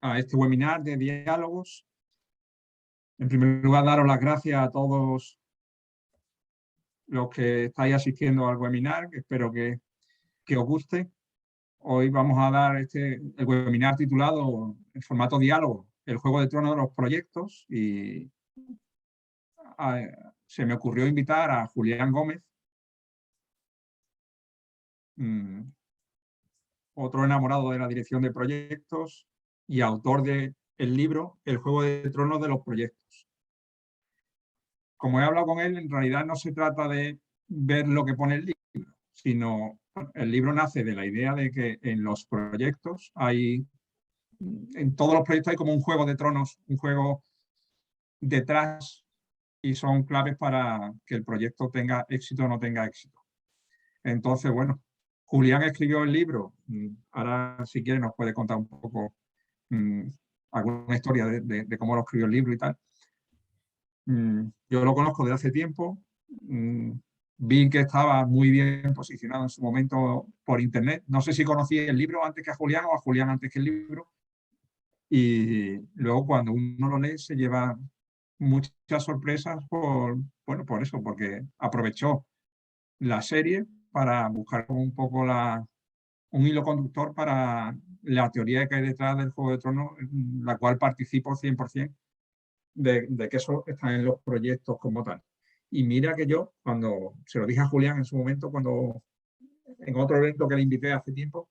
a este webinar de diálogos. En primer lugar, daros las gracias a todos los que estáis asistiendo al webinar, que espero que os guste. Hoy vamos a dar el webinar titulado en formato diálogo, el Juego de Tronos de los proyectos, y se me ocurrió invitar a Julián Gómez, otro enamorado de la dirección de proyectos y autor del libro El Juego de Tronos de los proyectos. Como he hablado con él, en realidad no se trata de ver lo que pone el libro, sino el libro nace de la idea de que en los proyectos en todos los proyectos hay como un juego de tronos, un juego detrás, y son claves para que el proyecto tenga éxito o no tenga éxito. Entonces, bueno, Julián escribió el libro. Ahora, si quiere, nos puede contar un poco alguna historia de cómo lo escribió el libro y tal. Yo lo conozco desde hace tiempo. Vi que estaba muy bien posicionado en su momento por internet. No sé si conocí el libro antes que a Julián o a Julián antes que el libro. Y luego cuando uno lo lee se lleva muchas sorpresas por eso, porque aprovechó la serie para buscar un poco un hilo conductor para la teoría que hay detrás del Juego de Tronos, la cual participo 100% de que eso está en los proyectos como tal. Y mira que yo, cuando se lo dije a Julián en su momento, en otro evento que le invité hace tiempo,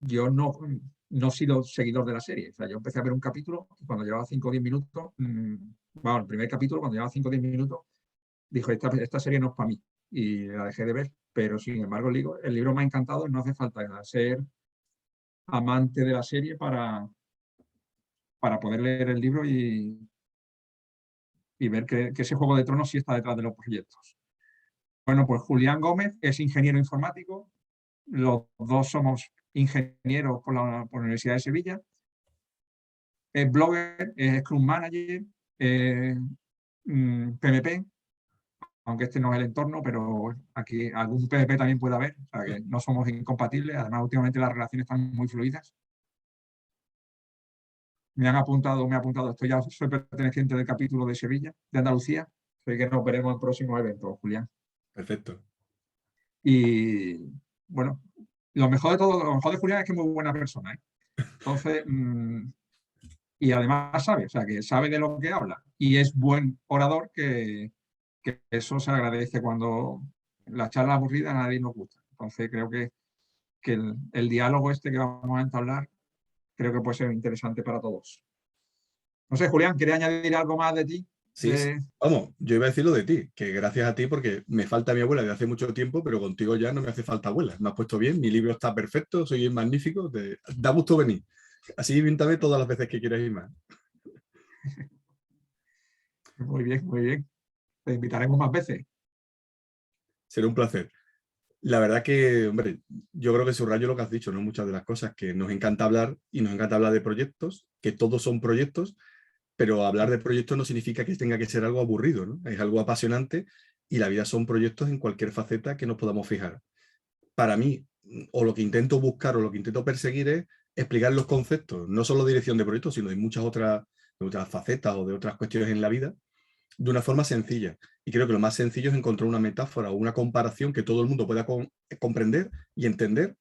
yo no he sido seguidor de la serie. O sea, yo empecé a ver un capítulo y cuando llevaba 5 o 10 minutos, el primer capítulo, cuando llevaba 5 o 10 minutos, dijo, esta serie no es para mí. Y la dejé de ver. Pero, sin embargo, el libro me ha encantado y no hace falta ser amante de la serie para poder leer el libro y ver que ese Juego de Tronos sí está detrás de los proyectos. Bueno, pues Julián Gómez es ingeniero informático. Los dos somos ingenieros por la Universidad de Sevilla. Es blogger, es Scrum Manager, PMP, aunque este no es el entorno, pero aquí algún PMP también puede haber, o sea que no somos incompatibles. Además, últimamente las relaciones están muy fluidas. Me ha apuntado, ya soy perteneciente del capítulo de Sevilla, de Andalucía, así que nos veremos en próximos eventos, Julián. Perfecto. Y bueno, lo mejor de Julián es que es muy buena persona, ¿eh? Entonces, y además sabe, o sea, que sabe de lo que habla y es buen orador, que eso se agradece cuando la charla aburrida a nadie nos gusta. Entonces creo que el diálogo este que vamos a entablar creo que puede ser interesante para todos. No sé, Julián, ¿quieres añadir algo más de ti? Sí, vamos, yo iba a decir lo de ti, que gracias a ti, porque me falta mi abuela de hace mucho tiempo, pero contigo ya no me hace falta abuela. Me has puesto bien, mi libro está perfecto, soy magnífico, da gusto venir. Así invíntame todas las veces que quieras ir más. Muy bien, muy bien. Te invitaremos más veces. Será un placer. La verdad que, hombre, yo creo que subrayo lo que has dicho, ¿no? Muchas de las cosas que nos encanta hablar, y nos encanta hablar de proyectos, que todos son proyectos, pero hablar de proyectos no significa que tenga que ser algo aburrido, ¿no? Es algo apasionante y la vida son proyectos en cualquier faceta que nos podamos fijar. Para mí, o lo que intento buscar o lo que intento perseguir es explicar los conceptos, no solo dirección de proyectos, sino de muchas otras facetas o de otras cuestiones en la vida, de una forma sencilla. Y creo que lo más sencillo es encontrar una metáfora o una comparación que todo el mundo pueda comprender y entender,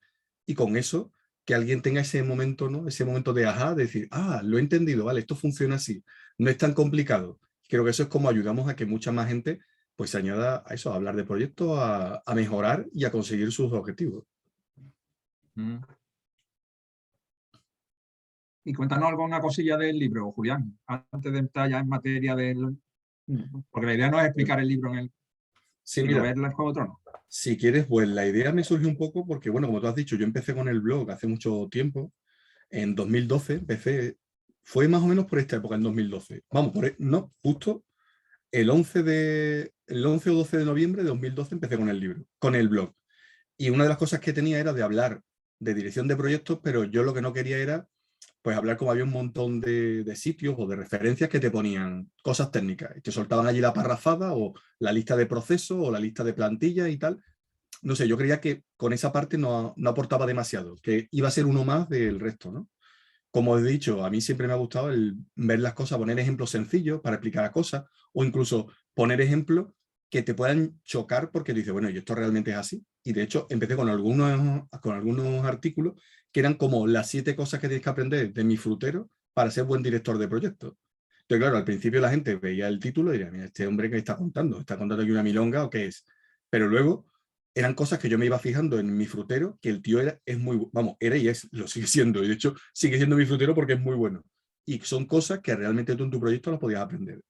y con eso que alguien tenga ese momento, ¿no? Ese momento de ajá, de decir, lo he entendido, vale, esto funciona así, no es tan complicado. Creo que eso es como ayudamos a que mucha más gente pues se añada a eso, a hablar de proyectos, a mejorar y a conseguir sus objetivos. Y cuéntanos alguna cosilla del libro, Julián, antes de entrar ya en materia del... Porque la idea no es explicar el libro Sí, sino mira, ver el Juego de Tronos. si quieres, pues la idea me surgió un poco porque, bueno, como tú has dicho, yo empecé con el blog hace mucho tiempo. En 2012 empecé, fue más o menos por esta época, en 2012. Vamos, no, justo el 11 o 12 de noviembre de 2012 empecé con el libro, con el blog. Y una de las cosas que tenía era de hablar de dirección de proyectos, pero yo lo que no quería era pues hablar, como había un montón de sitios o de referencias que te ponían cosas técnicas y te soltaban allí la parrafada o la lista de procesos o la lista de plantillas y tal. no sé, yo creía que con esa parte no aportaba demasiado, que iba a ser uno más del resto, ¿no? Como he dicho, a mí siempre me ha gustado el ver las cosas, poner ejemplos sencillos para explicar las cosas, o incluso poner ejemplos que te puedan chocar porque dices, bueno, y esto realmente es así. Y de hecho, empecé con algunos artículos que eran como las 7 cosas que tienes que aprender de mi frutero para ser buen director de proyectos. Entonces, claro, al principio la gente veía el título y diría, mira, este hombre que está contando aquí una milonga o qué es. Pero luego eran cosas que yo me iba fijando en mi frutero, que el tío es muy, vamos, era y es, lo sigue siendo, y de hecho sigue siendo mi frutero porque es muy bueno. Y son cosas que realmente tú en tu proyecto las podías aprender.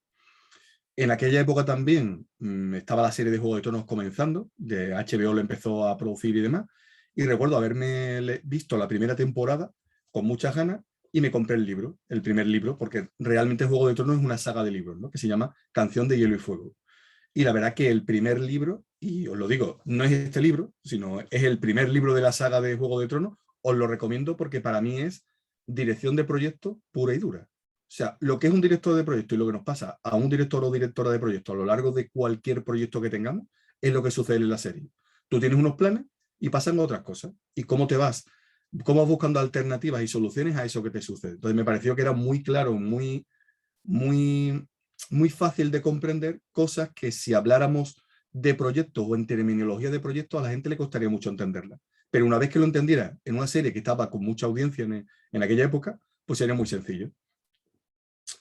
En aquella época también estaba la serie de Juego de Tronos comenzando, de HBO lo empezó a producir y demás, y recuerdo haberme visto la primera temporada con muchas ganas y me compré el primer libro, porque realmente Juego de Tronos es una saga de libros, ¿no? Que se llama Canción de Hielo y Fuego. Y la verdad que el primer libro, y os lo digo, no es este libro, sino es el primer libro de la saga de Juego de Tronos, os lo recomiendo porque para mí es dirección de proyecto pura y dura. O sea, lo que es un director de proyecto y lo que nos pasa a un director o directora de proyecto a lo largo de cualquier proyecto que tengamos es lo que sucede en la serie. Tú tienes unos planes y pasan otras cosas. ¿Y cómo te vas? ¿Cómo vas buscando alternativas y soluciones a eso que te sucede? Entonces me pareció que era muy claro, muy, muy fácil de comprender, cosas que si habláramos de proyectos o en terminología de proyectos a la gente le costaría mucho entenderla. Pero una vez que lo entendiera en una serie que estaba con mucha audiencia en aquella época, pues sería muy sencillo.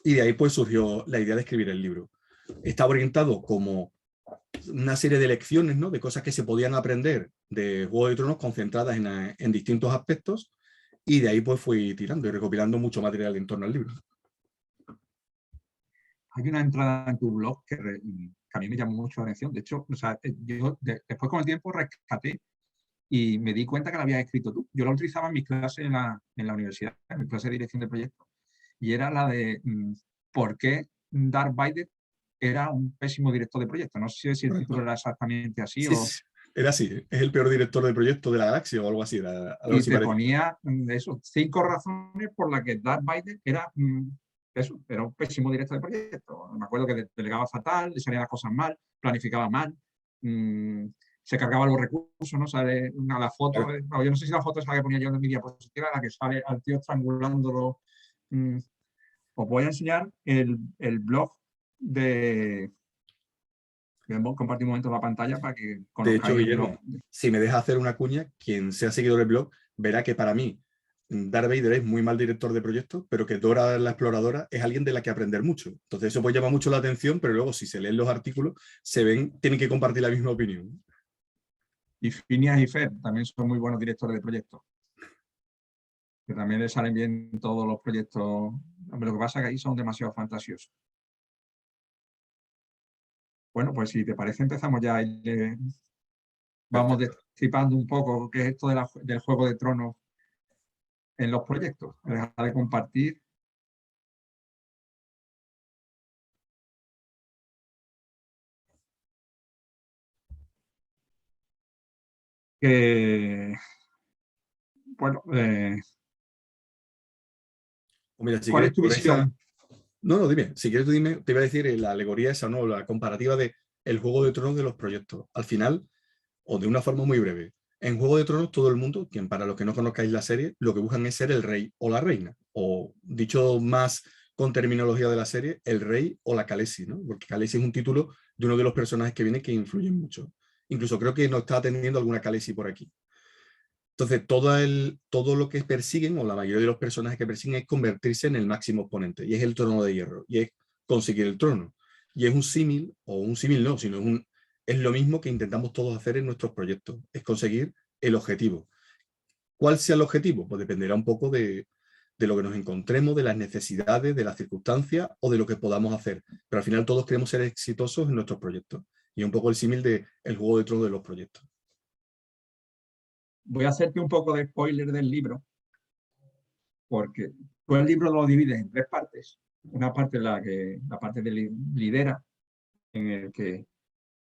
Y de ahí pues surgió la idea de escribir el libro. Estaba orientado como una serie de lecciones, ¿no? De cosas que se podían aprender de Juego de Tronos concentradas en distintos aspectos, y de ahí pues fui tirando y recopilando mucho material en torno al libro. Hay una entrada en tu blog que a mí me llamó mucho la atención. De hecho, o sea, yo después con el tiempo rescaté y me di cuenta que la habías escrito tú. Yo la utilizaba en mis clases en la universidad, en mi clase de dirección de proyectos, y era la de por qué Darth Vader era un pésimo director de proyectos. No sé si el título era exactamente así Sí, o... sí, era así, es el peor director de proyecto de la galaxia o algo así, algo Y así te parecido. ponía eso, 5 razones por las que Darth Vader era eso, era un pésimo director de proyectos. Me acuerdo que delegaba fatal, le salían las cosas mal, planificaba mal, se cargaba los recursos, ¿no? Sale la foto, Claro. yo no sé si la foto es la que ponía yo en mi diapositiva, la que sale al tío estrangulándolo. Os voy a enseñar el blog de... Compartir un momento la pantalla para que De hecho, conozcáis el blog. Guillermo, si me deja hacer una cuña, quien sea seguidor del blog verá que para mí Darth Vader es muy mal director de proyectos, pero que Dora la exploradora es alguien de la que aprender mucho. Entonces eso pues llama mucho la atención, pero luego si se leen los artículos, se ven, tienen que compartir la misma opinión. Y Phineas y Fer también son muy buenos directores de proyectos, que también les salen bien todos los proyectos. Hombre, lo que pasa es que ahí son demasiado fantasiosos. Bueno, pues si te parece empezamos ya. Vamos Perfecto. destripando un poco qué es esto del Juego de Tronos en los proyectos. Dejar de compartir. Que, bueno, O mira, si ¿cuál quieres, es tu por esa... visión? No, no, dime. Si quieres tú dime, te iba a decir la alegoría esa, ¿no? La comparativa de el Juego de Tronos de los proyectos. Al final, o de una forma muy breve. En Juego de Tronos, todo el mundo, quien para los que no conozcáis la serie, lo que buscan es ser el rey o la reina. O dicho más con terminología de la serie, el rey o la Khaleesi, ¿no? Porque Khaleesi es un título de uno de los personajes que viene que influyen mucho. Incluso creo que nos está atendiendo alguna Khaleesi por aquí. Entonces, todo lo que persiguen, o la mayoría de los personajes que persiguen, es convertirse en el máximo exponente, y es el trono de hierro, y es conseguir el trono. Y es un símil, o un símil no, sino es lo mismo que intentamos todos hacer en nuestros proyectos, es conseguir el objetivo. ¿Cuál sea el objetivo? Pues dependerá un poco de lo que nos encontremos, de las necesidades, de las circunstancias o de lo que podamos hacer. Pero al final todos queremos ser exitosos en nuestros proyectos. Y un poco el símil del juego de trono de los proyectos. Voy a hacerte un poco de spoiler del libro, porque tú el libro lo divides en 3 partes. Una parte la parte de lidera, en el que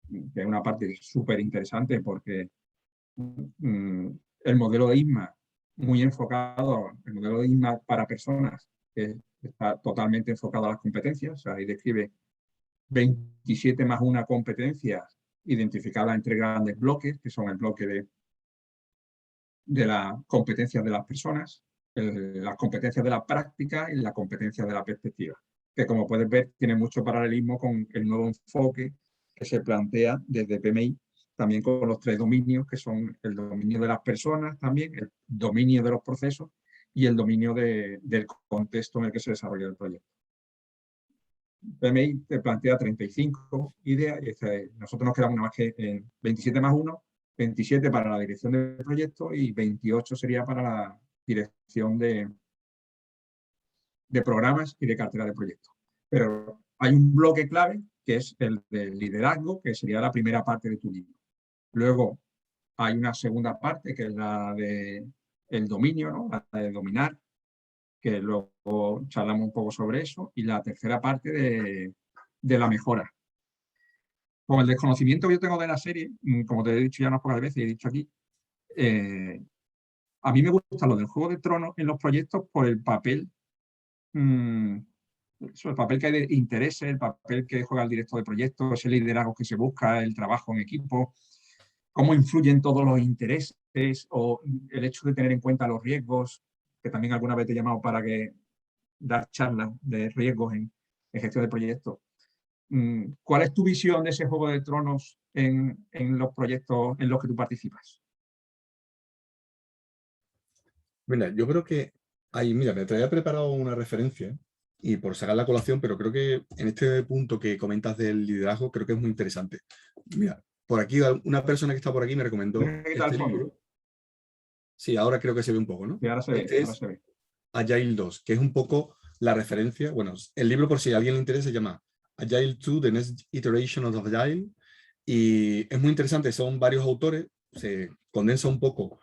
es una parte súper interesante porque el modelo de ISMA, muy enfocado, el modelo de ISMA para personas, que está totalmente enfocado a las competencias, o sea, ahí describe 27 más una competencia identificarla entre grandes bloques, que son el bloque de las competencias de las personas, las competencias de la práctica y las competencias de la perspectiva, que como puedes ver tiene mucho paralelismo con el nuevo enfoque que se plantea desde PMI, también con los 3 dominios, que son el dominio de las personas también, el dominio de los procesos y el dominio del contexto en el que se desarrolla el proyecto. PMI te plantea 35 ideas y nosotros nos quedamos nada más que en 27 más 1, 27 para la dirección del proyecto y 28 sería para la dirección de programas y de cartera de proyectos. Pero hay un bloque clave que es el del liderazgo, que sería la primera parte de tu libro. Luego hay una segunda parte que es la del dominio, ¿no? La de dominar, que luego charlamos un poco sobre eso, y la tercera parte de la mejora. Con el desconocimiento que yo tengo de la serie, como te he dicho ya unas pocas veces y he dicho aquí, a mí me gusta lo del Juego de Tronos en los proyectos por el papel, el papel que hay de interés, el papel que juega el director de proyectos, ese liderazgo que se busca, el trabajo en equipo, cómo influyen todos los intereses o el hecho de tener en cuenta los riesgos, que también alguna vez te he llamado para dar charlas de riesgos en gestión de proyectos. ¿Cuál es tu visión de ese Juego de Tronos en los proyectos en los que tú participas? Mira, yo creo que ahí, mira, me traía preparado una referencia y por sacar la colación, pero creo que en este punto que comentas del liderazgo, creo que es muy interesante. Mira, por aquí, una persona que está por aquí me recomendó este libro. Sí, ahora creo que se ve un poco, ¿no? Sí, ahora se ve, ahora se ve. Agile 2, que es un poco la referencia. Bueno, el libro, por si a alguien le interesa, se llama Agile 2, The Next Iteration of Agile. Y es muy interesante, son varios autores, se condensa un poco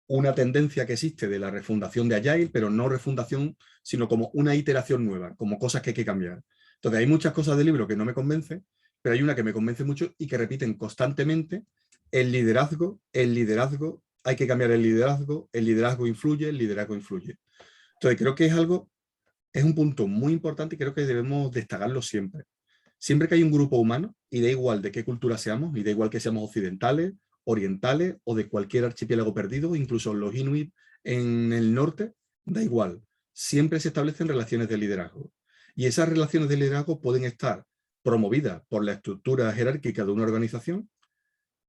una tendencia que existe de la refundación de Agile, pero no refundación, sino como una iteración nueva, como cosas que hay que cambiar. Entonces hay muchas cosas del libro que no me convencen, pero hay una que me convence mucho y que repiten constantemente: el liderazgo, hay que cambiar el liderazgo influye, el liderazgo influye. Entonces creo que es un punto muy importante y creo que debemos destacarlo siempre. Siempre que hay un grupo humano, y da igual de qué cultura seamos, y da igual que seamos occidentales, orientales o de cualquier archipiélago perdido, incluso los inuit en el norte, da igual. Siempre se establecen relaciones de liderazgo. Y esas relaciones de liderazgo pueden estar promovidas por la estructura jerárquica de una organización,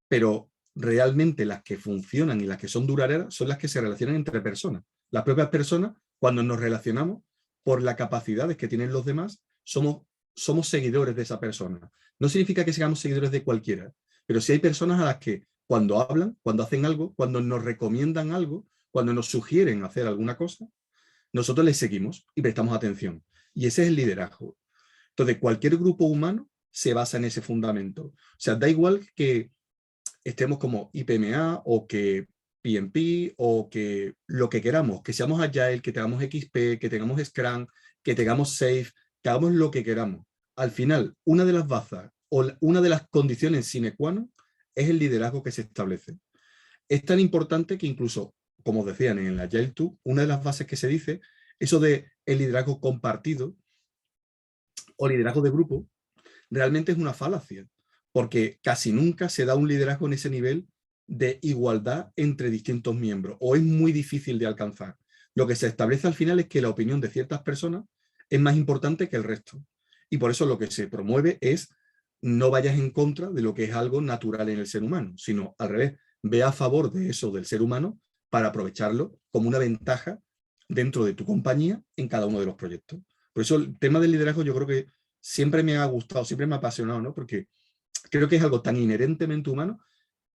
pero realmente las que funcionan y las que son duraderas son las que se relacionan entre personas. Las propias personas, cuando nos relacionamos, por las capacidades que tienen los demás, somos seguidores de esa persona. No significa que seamos seguidores de cualquiera, pero sí hay personas a las que cuando hablan, cuando hacen algo, cuando nos recomiendan algo, cuando nos sugieren hacer alguna cosa, nosotros les seguimos y prestamos atención. Y ese es el liderazgo. Entonces, cualquier grupo humano se basa en ese fundamento. O sea, da igual que estemos como IPMA o que PMP o que lo que queramos, que seamos Agile, que tengamos XP, que tengamos Scrum, que tengamos Safe, que hagamos lo que queramos. Al final, una de las bazas o una de las condiciones sine qua non es el liderazgo que se establece. Es tan importante que incluso, como decían en la Agile 2, una de las bases que se dice, eso de el liderazgo compartido o liderazgo de grupo, realmente es una falacia, porque casi nunca se da un liderazgo en ese nivel de igualdad entre distintos miembros, o es muy difícil de alcanzar. Lo que se establece al final es que la opinión de ciertas personas es más importante que el resto. Y por eso lo que se promueve es no vayas en contra de lo que es algo natural en el ser humano, sino al revés, ve a favor de eso del ser humano para aprovecharlo como una ventaja dentro de tu compañía en cada uno de los proyectos. Por eso el tema del liderazgo yo creo que siempre me ha gustado, siempre me ha apasionado, ¿no? Porque creo que es algo tan inherentemente humano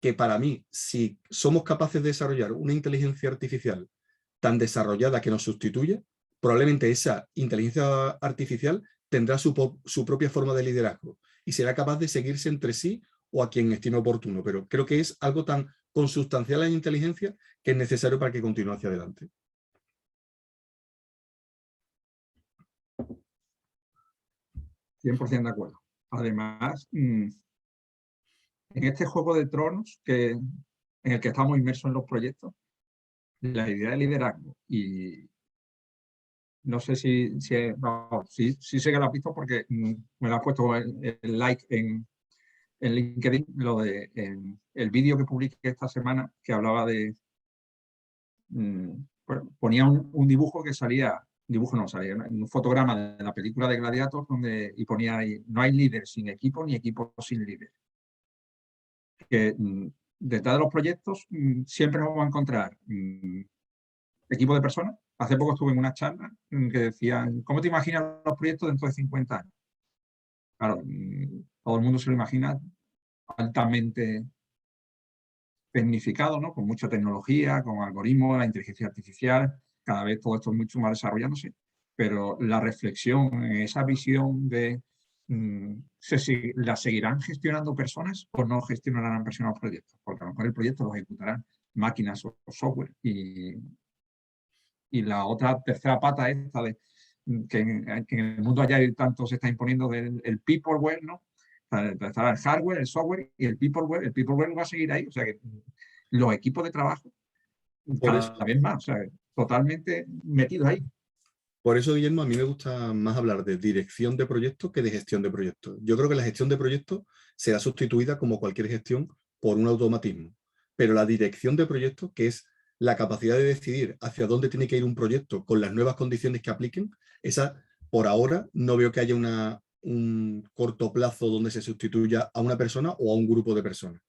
que para mí, si somos capaces de desarrollar una inteligencia artificial tan desarrollada que nos sustituye, probablemente esa inteligencia artificial tendrá su propia forma de liderazgo y será capaz de seguirse entre sí o a quien estime oportuno. Pero creo que es algo tan consustancial a la inteligencia que es necesario para que continúe hacia adelante. De acuerdo. Además, en este Juego de Tronos en el que estamos inmersos en los proyectos, la idea de liderazgo, y no sé si sé que lo has visto porque me lo has puesto el like en LinkedIn el vídeo que publiqué esta semana que hablaba de... ponía un dibujo que salía, dibujo no, salía un fotograma de la película de Gladiator y ponía ahí, no hay líder sin equipo ni equipo sin líder. Que detrás de los proyectos siempre nos vamos a encontrar equipo de personas. Hace poco estuve en una charla que decían, ¿cómo te imaginas los proyectos dentro de 50 años? Claro, todo el mundo se lo imagina altamente tecnificado, ¿no? Con mucha tecnología, con algoritmos, la inteligencia artificial, cada vez todo esto es mucho más desarrollándose, pero la reflexión, esa visión de ¿la seguirán gestionando personas o no gestionarán personas los proyectos? Porque a lo mejor el proyecto lo ejecutarán máquinas o software y la otra tercera pata esta de que en el mundo allá tanto se está imponiendo del peopleware, ¿no? Estará el hardware, el software y el peopleware va a seguir ahí, o sea que los equipos de trabajo Por cada eso, vez más, o sea, totalmente metidos ahí. por eso, Guillermo, a mí me gusta más hablar de dirección de proyectos que de gestión de proyectos. Yo creo que la gestión de proyectos será sustituida, como cualquier gestión, por un automatismo. Pero la dirección de proyectos, que es la capacidad de decidir hacia dónde tiene que ir un proyecto con las nuevas condiciones que apliquen, esa, por ahora, no veo que haya un corto plazo donde se sustituya a una persona o a un grupo de personas.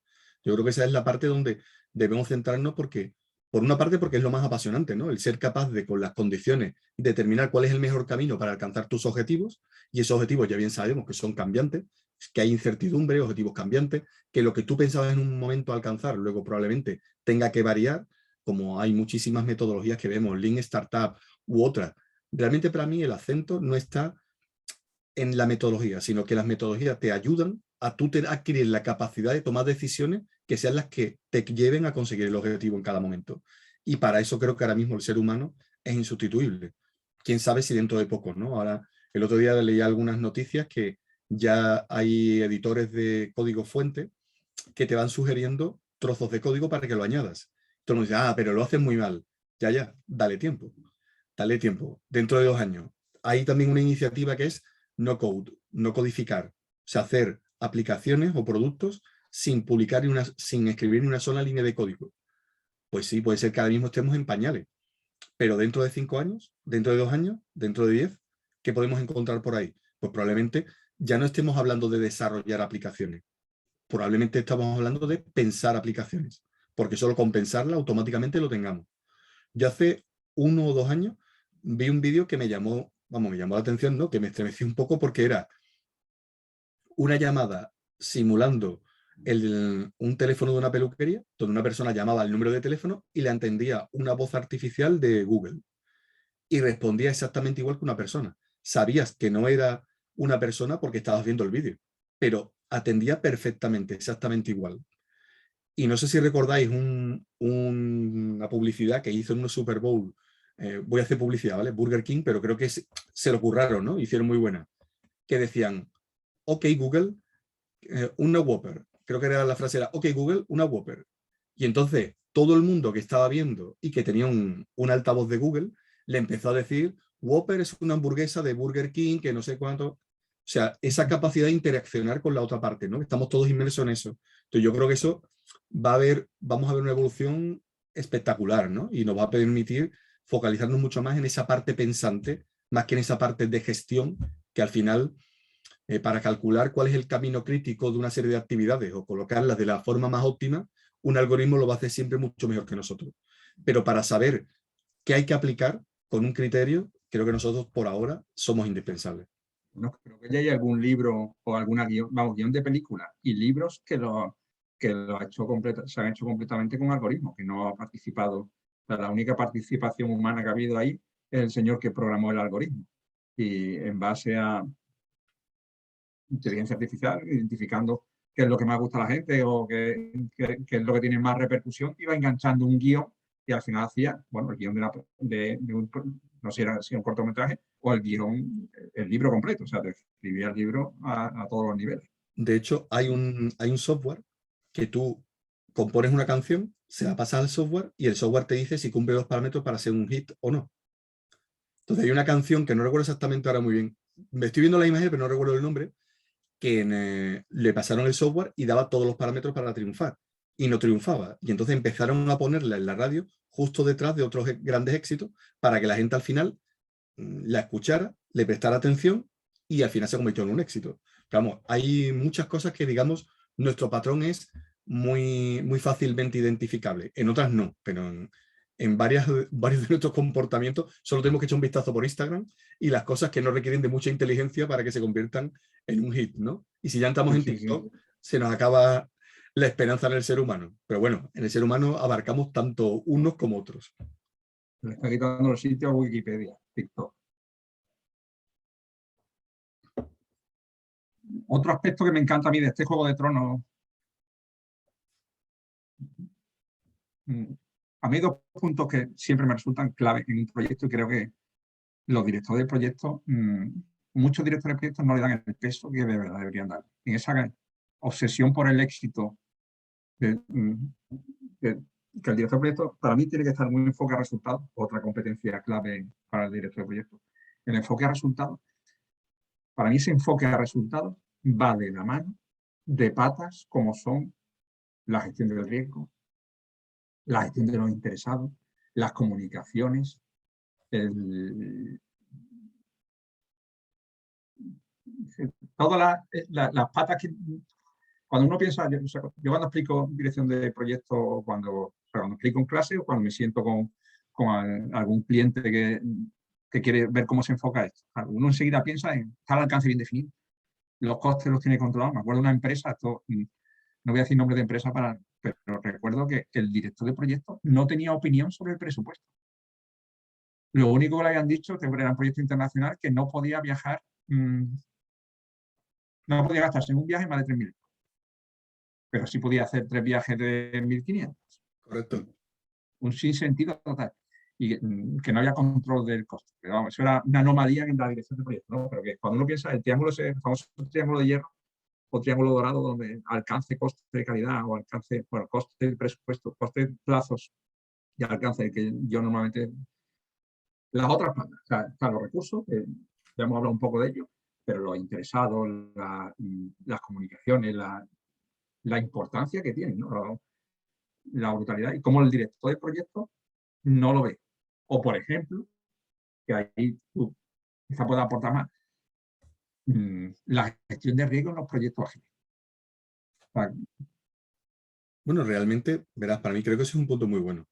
Yo creo que esa es la parte donde debemos centrarnos porque, por una parte, porque es lo más apasionante, ¿no? El ser capaz de, con las condiciones, determinar cuál es el mejor camino para alcanzar tus objetivos, y esos objetivos ya bien sabemos que son cambiantes, que hay incertidumbre, objetivos cambiantes, que lo que tú pensabas en un momento alcanzar luego probablemente tenga que variar, como hay muchísimas metodologías que vemos, Lean Startup u otras. Realmente para mí el acento no está en la metodología, sino que las metodologías te ayudan a tú adquirir la capacidad de tomar decisiones que sean las que te lleven a conseguir el objetivo en cada momento. Y para eso creo que ahora mismo el ser humano es insustituible. Quién sabe si dentro de poco, ¿no? Ahora, el otro día leía algunas noticias que ya hay editores de código fuente que te van sugiriendo trozos de código para que lo añadas. Todo el mundo dice, pero lo hacen muy mal. Ya, dale tiempo. Dale tiempo. Dentro de 2 años. Hay también una iniciativa que es no code, no codificar. O sea, hacer aplicaciones o productos sin publicar sin escribir ni una sola línea de código. Pues sí, puede ser que ahora mismo estemos en pañales, pero dentro de 5 años, dentro de 2 años, dentro de 10, ¿qué podemos encontrar por ahí? Pues probablemente ya no estemos hablando de desarrollar aplicaciones, probablemente estamos hablando de pensar aplicaciones, porque solo con pensarla automáticamente lo tengamos. Yo hace 1 o 2 años vi un vídeo que me llamó la atención, ¿no? Que me estremeció un poco porque era una llamada simulando un teléfono de una peluquería, donde una persona llamaba al número de teléfono y le atendía una voz artificial de Google y respondía exactamente igual que una persona. Sabías que no era una persona porque estabas viendo el vídeo, pero atendía perfectamente, exactamente igual. Y no sé si recordáis una publicidad que hizo en un Super Bowl. Voy a hacer publicidad, ¿vale? Burger King, pero creo que se lo curraron, ¿no? Hicieron muy buena. Que decían, ok Google, una Whopper. Creo que era la frase, era, ok Google, una Whopper. Y entonces todo el mundo que estaba viendo y que tenía un altavoz de Google, le empezó a decir, Whopper es una hamburguesa de Burger King, que no sé cuánto. O sea, esa capacidad de interaccionar con la otra parte, ¿no? Estamos todos inmersos en eso. Entonces yo creo que eso vamos a ver una evolución espectacular, ¿no? Y nos va a permitir focalizarnos mucho más en esa parte pensante, más que en esa parte de gestión, que al final, para calcular cuál es el camino crítico de una serie de actividades o colocarlas de la forma más óptima, un algoritmo lo va a hacer siempre mucho mejor que nosotros. Pero para saber qué hay que aplicar con un criterio, creo que nosotros por ahora somos indispensables. No creo que ya hay algún libro o alguna guión de película y libros que lo se han hecho completamente con algoritmos, que no ha participado. O sea, la única participación humana que ha habido ahí es el señor que programó el algoritmo. Y en base a inteligencia artificial, identificando qué es lo que más gusta a la gente o qué es lo que tiene más repercusión, iba enganchando un guión y al final hacía, bueno, el guión de un, no sé si era un cortometraje o el guión, el libro completo, o sea, te escribía el libro a todos los niveles. De hecho, hay un software que tú compones una canción, se la pasas al software y el software te dice si cumple los parámetros para ser un hit o no. Entonces hay una canción que no recuerdo exactamente ahora muy bien. Me estoy viendo la imagen, pero no recuerdo el nombre, que le pasaron el software y daba todos los parámetros para triunfar. Y no triunfaba. Y entonces empezaron a ponerla en la radio justo detrás de otros grandes éxitos para que la gente al final la escuchara, le prestara atención y al final se convirtió en un éxito. Pero vamos, hay muchas cosas que, digamos, nuestro patrón es muy, muy fácilmente identificable. En otras no, pero en varios de nuestros comportamientos solo tenemos que echar un vistazo por Instagram y las cosas que no requieren de mucha inteligencia para que se conviertan en un hit, ¿no? Y si ya entramos en TikTok, se nos acaba la esperanza en el ser humano. Pero bueno, en el ser humano abarcamos tanto unos como otros. Le está quitando los sitios a Wikipedia, TikTok. Otro aspecto que me encanta a mí de este Juego de Tronos, a mí hay 2 puntos que siempre me resultan clave en un proyecto y creo que los directores de proyectos, muchos directores de proyectos no le dan el peso que de verdad deberían dar. En esa obsesión por el éxito, que el director de proyectos para mí tiene que estar muy enfocado a resultados, otra competencia clave para el director de proyectos. El enfoque a resultados, para mí ese enfoque a resultados va de la mano de patas como son la gestión del riesgo, la gestión de los interesados, las comunicaciones, todas las patas que... Cuando uno piensa, yo cuando explico dirección de proyectos, cuando explico en clase o cuando me siento con algún cliente que quiere ver cómo se enfoca esto, uno enseguida piensa en tal alcance bien definido, los costes los tiene controlados. Me acuerdo de una empresa, no voy a decir nombre de empresa, pero recuerdo que el director de proyectos no tenía opinión sobre el presupuesto. Lo único que le habían dicho, que era un proyecto internacional, que no podía viajar, no podía gastarse en un viaje más de 3.000 euros. Pero sí podía hacer 3 viajes de 1.500. Correcto. Un sinsentido total. Y que no había control del coste. Pero vamos, eso era una anomalía en la dirección del proyecto, ¿no? Pero que cuando uno piensa el triángulo, ese famoso triángulo de hierro o triángulo dorado, donde alcance, coste de calidad o alcance, bueno, coste de presupuesto, coste de plazos y alcance, que yo normalmente... Las otras patas, o sea, están los recursos, ya hemos hablado un poco de ello, pero los interesados, las comunicaciones, la importancia que tienen, ¿no? La brutalidad y cómo el director de proyecto no lo ve. O, por ejemplo, que ahí tú quizá puedas aportar más, la gestión de riesgo en los proyectos ágiles. Bueno, realmente, verás, para mí creo que ese es un punto muy bueno.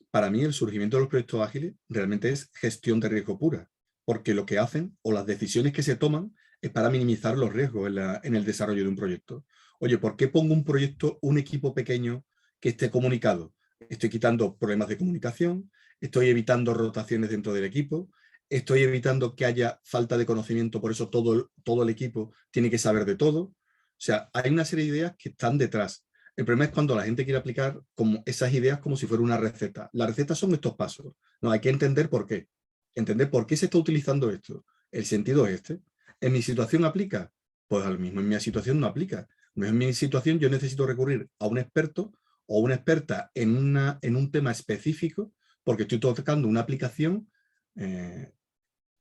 Para mí el surgimiento de los proyectos ágiles realmente es gestión de riesgo pura, porque lo que hacen o las decisiones que se toman es para minimizar los riesgos en el desarrollo de un proyecto. Oye, ¿por qué pongo un proyecto, un equipo pequeño que esté comunicado? Estoy quitando problemas de comunicación, estoy evitando rotaciones dentro del equipo, estoy evitando que haya falta de conocimiento, por eso todo el equipo tiene que saber de todo. O sea, hay una serie de ideas que están detrás. El problema es cuando la gente quiere aplicar como esas ideas como si fuera una receta. Las recetas son estos pasos. No, hay que entender por qué. Entender por qué se está utilizando esto. El sentido es este. ¿En mi situación aplica? Pues al mismo en mi situación no aplica. En mi situación yo necesito recurrir a un experto o una experta en un tema específico porque estoy tocando una aplicación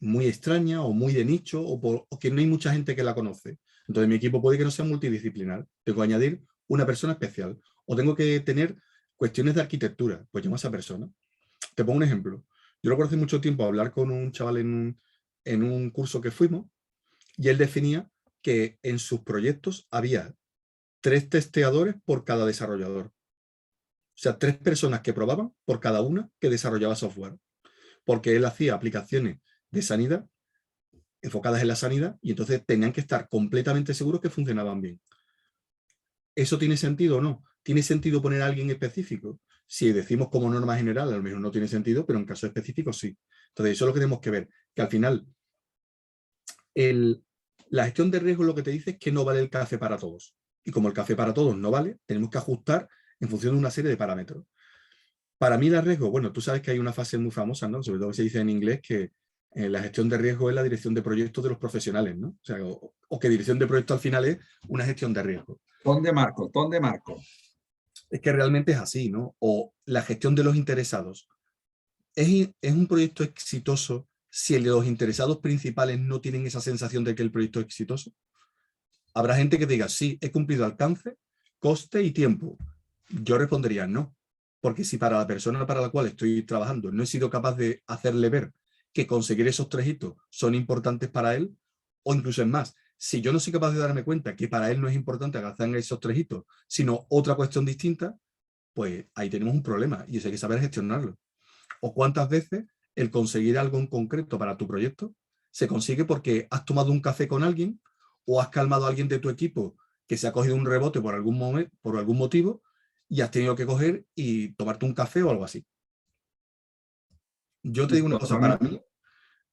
muy extraña o muy de nicho o que no hay mucha gente que la conoce. Entonces mi equipo puede que no sea multidisciplinar. Tengo que añadir una persona especial o tengo que tener cuestiones de arquitectura, pues llamo a esa persona. Te pongo un ejemplo. Yo recuerdo hace mucho tiempo hablar con un chaval en un curso que fuimos y él definía que en sus proyectos había 3 testeadores por cada desarrollador. O sea, 3 personas que probaban por cada una que desarrollaba software. Porque él hacía aplicaciones de sanidad enfocadas en la sanidad y entonces tenían que estar completamente seguros que funcionaban bien. ¿Eso tiene sentido o no? ¿Tiene sentido poner a alguien específico? Si decimos como norma general, a lo mejor no tiene sentido, pero en casos específicos sí. Entonces, eso es lo que tenemos que ver, que al final la gestión de riesgo lo que te dice es que no vale el café para todos. Y como el café para todos no vale, tenemos que ajustar en función de una serie de parámetros. Para mí el riesgo, bueno, tú sabes que hay una frase muy famosa, ¿no? Sobre todo que se dice en inglés que la gestión de riesgo es la dirección de proyectos de los profesionales, ¿no? O sea, o que dirección de proyectos al final es una gestión de riesgo. Ton de marco, ton de marco. Es que realmente es así, ¿no? O la gestión de los interesados. ¿Es un proyecto exitoso si los interesados principales no tienen esa sensación de que el proyecto es exitoso? Habrá gente que diga, sí, he cumplido alcance, coste y tiempo. Yo respondería no, porque si para la persona para la cual estoy trabajando no he sido capaz de hacerle ver que conseguir esos 3 hitos son importantes para él, o incluso es más, si yo no soy capaz de darme cuenta que para él no es importante alcanzar esos 3 hitos, sino otra cuestión distinta, pues ahí tenemos un problema y eso hay que saber gestionarlo. O cuántas veces el conseguir algo en concreto para tu proyecto se consigue porque has tomado un café con alguien o has calmado a alguien de tu equipo que se ha cogido un rebote por algún momento, por algún motivo, y has tenido que coger y tomarte un café o algo así. Yo te digo una cosa, para Totalmente.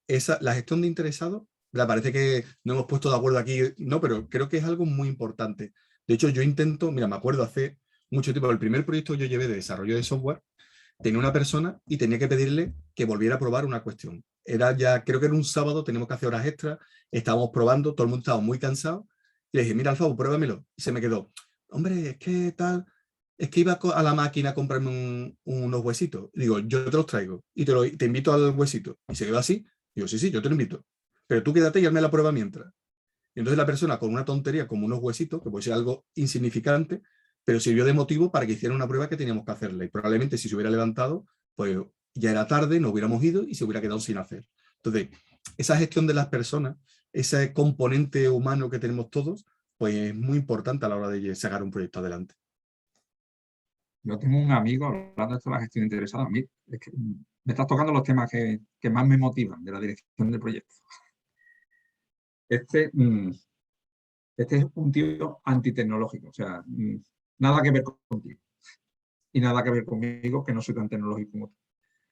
mí, la gestión de interesados, me parece que no hemos puesto de acuerdo aquí, no, pero creo que es algo muy importante. De hecho, yo intento, mira, me acuerdo hace mucho tiempo, el primer proyecto que yo llevé de desarrollo de software, tenía una persona y tenía que pedirle que volviera a probar una cuestión. Era ya, creo que era un sábado, teníamos que hacer horas extras, estábamos probando, todo el mundo estaba muy cansado, y le dije, mira, Alfao, pruébamelo. Y se me quedó, hombre, es que tal, es que iba a la máquina a comprarme unos huesitos. Y digo, yo te los traigo y te invito al huesito. Y se quedó así. Digo, sí, sí, yo te lo invito. Pero tú quédate y hazme la prueba mientras. Y entonces la persona con una tontería como unos huesitos, que puede ser algo insignificante, pero sirvió de motivo para que hiciera una prueba que teníamos que hacerle. Y probablemente si se hubiera levantado, pues ya era tarde, no hubiéramos ido y se hubiera quedado sin hacer. Entonces, esa gestión de las personas, ese componente humano que tenemos todos, pues es muy importante a la hora de sacar un proyecto adelante. Yo tengo un amigo, hablando de esto de la gestión interesada, a mí es que me estás tocando los temas que más me motivan de la dirección del proyecto. Este, este es un tío antitecnológico, o sea, nada que ver contigo y nada que ver conmigo, que no soy tan tecnológico como tú.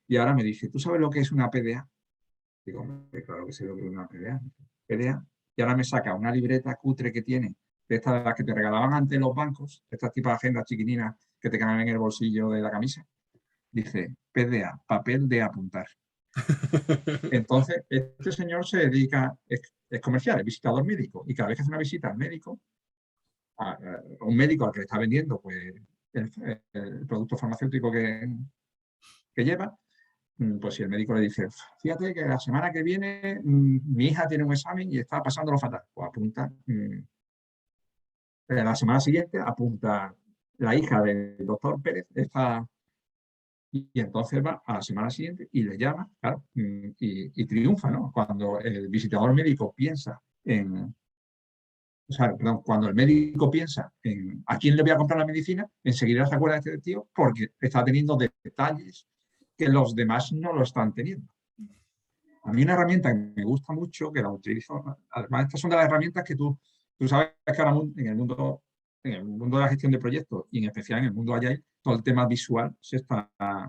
Y ahora me dice, ¿tú sabes lo que es una PDA? Digo, claro que sé lo que es una PDA. PDA. Y ahora me saca una libreta cutre que tiene, de estas de las que te regalaban antes en los bancos, estas tipos de agendas chiquitinas que te caen en el bolsillo de la camisa. Dice, PDA, papel de apuntar. Entonces, este señor se dedica, es comercial, es visitador médico, y cada vez que hace una visita al médico, a un médico al que le está vendiendo pues, el producto farmacéutico que lleva, pues si el médico le dice, fíjate que la semana que viene mi hija tiene un examen y está pasándolo fatal, pues apunta, la semana siguiente apunta la hija del doctor Pérez está, y entonces va a la semana siguiente y le llama, claro, y triunfa, ¿no? Cuando el visitador médico piensa en, o sea, perdón, cuando el médico piensa en a quién le voy a comprar la medicina, enseguida se acuerda de este tío porque está teniendo detalles que los demás no lo están teniendo. A mí una herramienta que me gusta mucho, que la utilizo, además estas son de las herramientas que tú sabes que ahora en el mundo de la gestión de proyectos y en especial en el mundo Agile, todo el tema visual está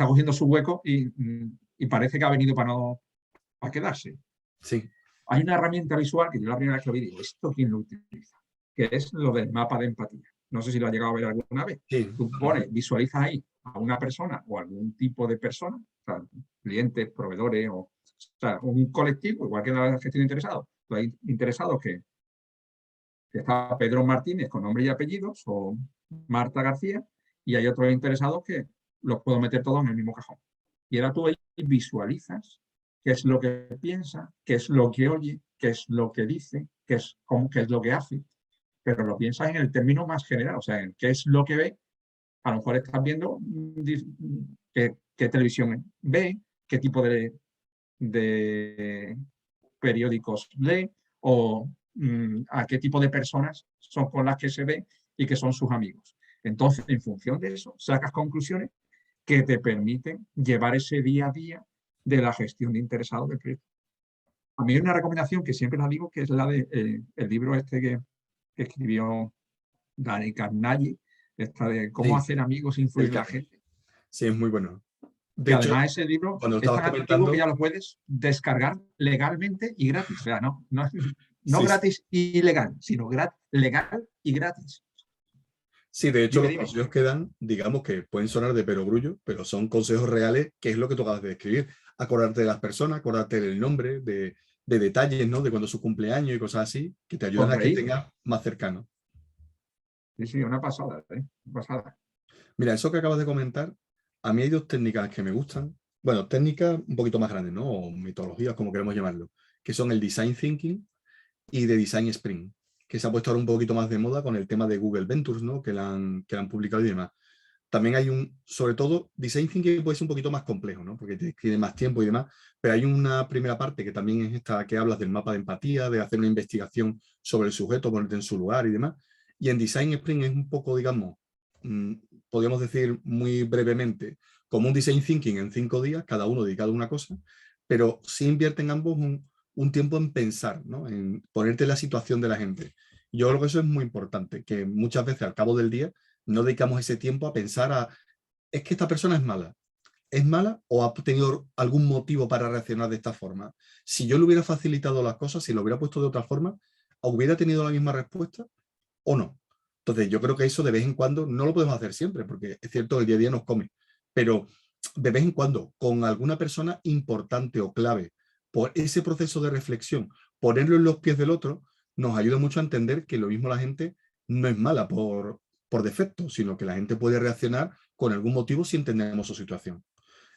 cogiendo su hueco y parece que ha venido para quedarse. Sí. Hay una herramienta visual que yo la primera vez que lo vi digo, ¿esto quién lo utiliza? Que es lo del mapa de empatía. No sé si lo has llegado a ver alguna vez. Sí. Tú visualizas ahí a una persona o algún tipo de persona, o sea, clientes, proveedores o sea, un colectivo, igual que la gestión de interesados. Hay interesados que está Pedro Martínez con nombre y apellidos o Marta García y hay otros interesados que los puedo meter todos en el mismo cajón. Y ahora tú ahí visualizas qué es lo que piensa, qué es lo que oye, qué es lo que dice, qué es lo que hace, pero lo piensas en el término más general, o sea, en qué es lo que ve. A lo mejor estás viendo qué televisión ve, qué tipo de periódicos lee o a qué tipo de personas son con las que se ve y que son sus amigos. Entonces, en función de eso, sacas conclusiones que te permiten llevar ese día a día de la gestión de interesados del proyecto. A mí hay una recomendación que siempre la digo, que es la de el libro este que escribió Dani Carnaghi, esta de cómo Sí. hacer amigos e influir en la gente. Sí, es muy bueno. De Que hecho, además ese libro cuando lo es estabas tan antiguo que comentando, ya lo puedes descargar legalmente y gratis. O sea, no sí, gratis y legal, sino legal y gratis. sí, de hecho Dime, los dime. consejos que dan, digamos que pueden sonar de perogrullo, pero son consejos reales, que es lo que tú acabas de describir. Acordarte de las personas, acordarte del nombre, de detalles, ¿no? De cuando es su cumpleaños y cosas así, que te ayudan a que Sonreír. tengas más cercano. Sí, sí, una pasada, ¿eh? Una pasada. Mira, eso que acabas de comentar, a mí hay 2 técnicas que me gustan. Bueno, técnicas un poquito más grandes, ¿no? O metodologías, como queremos llamarlo, que son el design thinking y de Design Sprint, que se ha puesto ahora un poquito más de moda con el tema de Google Ventures, ¿no? Que la han publicado y demás. También hay sobre todo, Design Thinking puede ser un poquito más complejo, ¿no? Porque tiene más tiempo y demás, pero hay una primera parte que también es esta que hablas del mapa de empatía, de hacer una investigación sobre el sujeto, ponerte en su lugar y demás. Y en Design Sprint es un poco, digamos, podríamos decir muy brevemente, como un Design Thinking en 5 días, cada uno dedicado a una cosa, pero sí invierten ambos un tiempo en pensar, ¿no? En ponerte en la situación de la gente. Yo creo que eso es muy importante, que muchas veces al cabo del día no dedicamos ese tiempo a pensar es que esta persona es mala o ha tenido algún motivo para reaccionar de esta forma. Si yo le hubiera facilitado las cosas, si lo hubiera puesto de otra forma, ¿hubiera tenido la misma respuesta o no? Entonces yo creo que eso de vez en cuando no lo podemos hacer siempre, porque es cierto que el día a día nos come, pero de vez en cuando con alguna persona importante o clave, por ese proceso de reflexión, ponerlo en los pies del otro, nos ayuda mucho a entender que lo mismo la gente no es mala por defecto, sino que la gente puede reaccionar con algún motivo si entendemos su situación.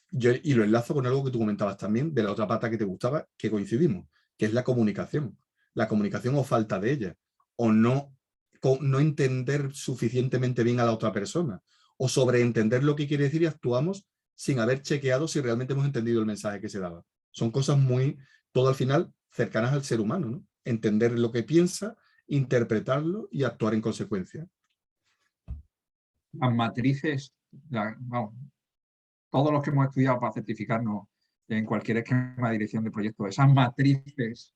Y lo enlazo con algo que tú comentabas también, de la otra pata que te gustaba, que coincidimos, que es la comunicación. La comunicación o falta de ella, o no entender suficientemente bien a la otra persona, o sobreentender lo que quiere decir y actuamos sin haber chequeado si realmente hemos entendido el mensaje que se daba. Son cosas todo al final, cercanas al ser humano, ¿no? Entender lo que piensa, interpretarlo y actuar en consecuencia. Las matrices, vamos, todos los que hemos estudiado para certificarnos en cualquier esquema de dirección de proyectos, esas matrices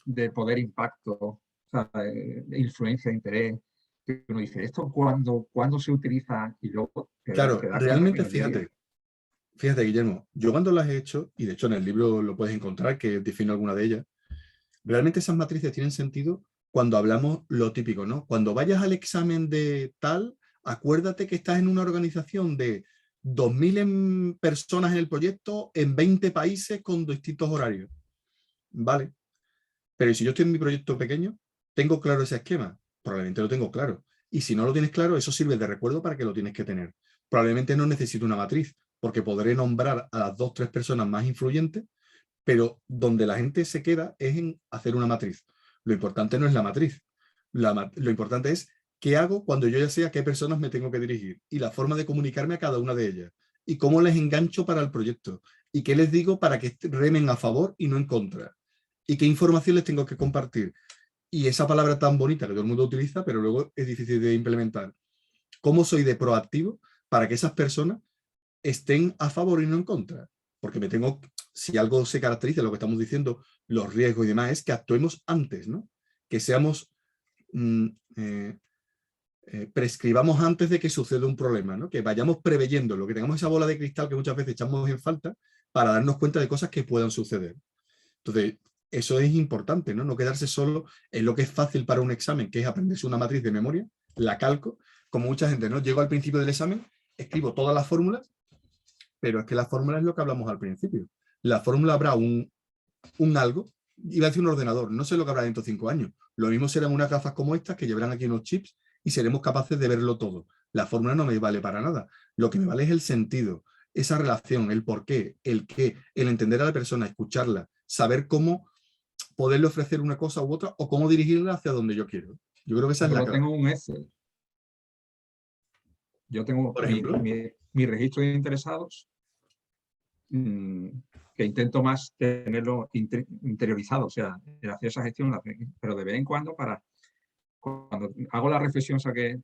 de poder impacto, o sea, de influencia, de interés, que uno dice, ¿esto cuándo se utiliza? Y luego Claro, te das cuenta que en realmente el día a día. fíjate, Guillermo, yo cuando las he hecho, y de hecho en el libro lo puedes encontrar, que defino alguna de ellas, realmente esas matrices tienen sentido cuando hablamos lo típico, ¿no? Cuando vayas al examen de tal, acuérdate que estás en una organización de 2.000 personas en el proyecto en 20 países con distintos horarios. Vale. Pero si yo estoy en mi proyecto pequeño, ¿tengo claro ese esquema? Probablemente lo tengo claro. Y si no lo tienes claro, eso sirve de recuerdo para que lo tienes que tener. Probablemente no necesito una matriz, porque podré nombrar a las 2 o 3 personas más influyentes, pero donde la gente se queda es en hacer una matriz. Lo importante no es la matriz. Lo importante es qué hago cuando yo ya sé a qué personas me tengo que dirigir y la forma de comunicarme a cada una de ellas y cómo les engancho para el proyecto y qué les digo para que remen a favor y no en contra y qué información les tengo que compartir. Y esa palabra tan bonita que todo el mundo utiliza, pero luego es difícil de implementar. ¿Cómo soy de proactivo para que esas personas estén a favor y no en contra? Porque si algo se caracteriza, lo que estamos diciendo, los riesgos y demás, es que actuemos antes, ¿no? Que seamos, prescribamos antes de que suceda un problema, ¿no? Que vayamos preveyendo, lo que tengamos esa bola de cristal que muchas veces echamos en falta para darnos cuenta de cosas que puedan suceder. Entonces, eso es importante, ¿no? No quedarse solo en lo que es fácil para un examen, que es aprenderse una matriz de memoria, la calco, como mucha gente, ¿no? Llego al principio del examen, escribo todas las fórmulas, pero es que la fórmula es lo que hablamos al principio. La fórmula habrá un algo, iba a decir un ordenador, no sé lo que habrá dentro de 5 años. Lo mismo serán unas gafas como estas que llevarán aquí unos chips y seremos capaces de verlo todo. La fórmula no me vale para nada. Lo que me vale es el sentido, esa relación, el por qué, el qué, el entender a la persona, escucharla, saber cómo poderle ofrecer una cosa u otra o cómo dirigirla hacia donde yo quiero. Yo creo que esa es Yo la lo clave. tengo en un Excel. Yo tengo Por ejemplo, mi registro de interesados, que intento más tenerlo interiorizado, o sea, hacer esa gestión, pero de vez en cuando cuando hago la reflexión esa que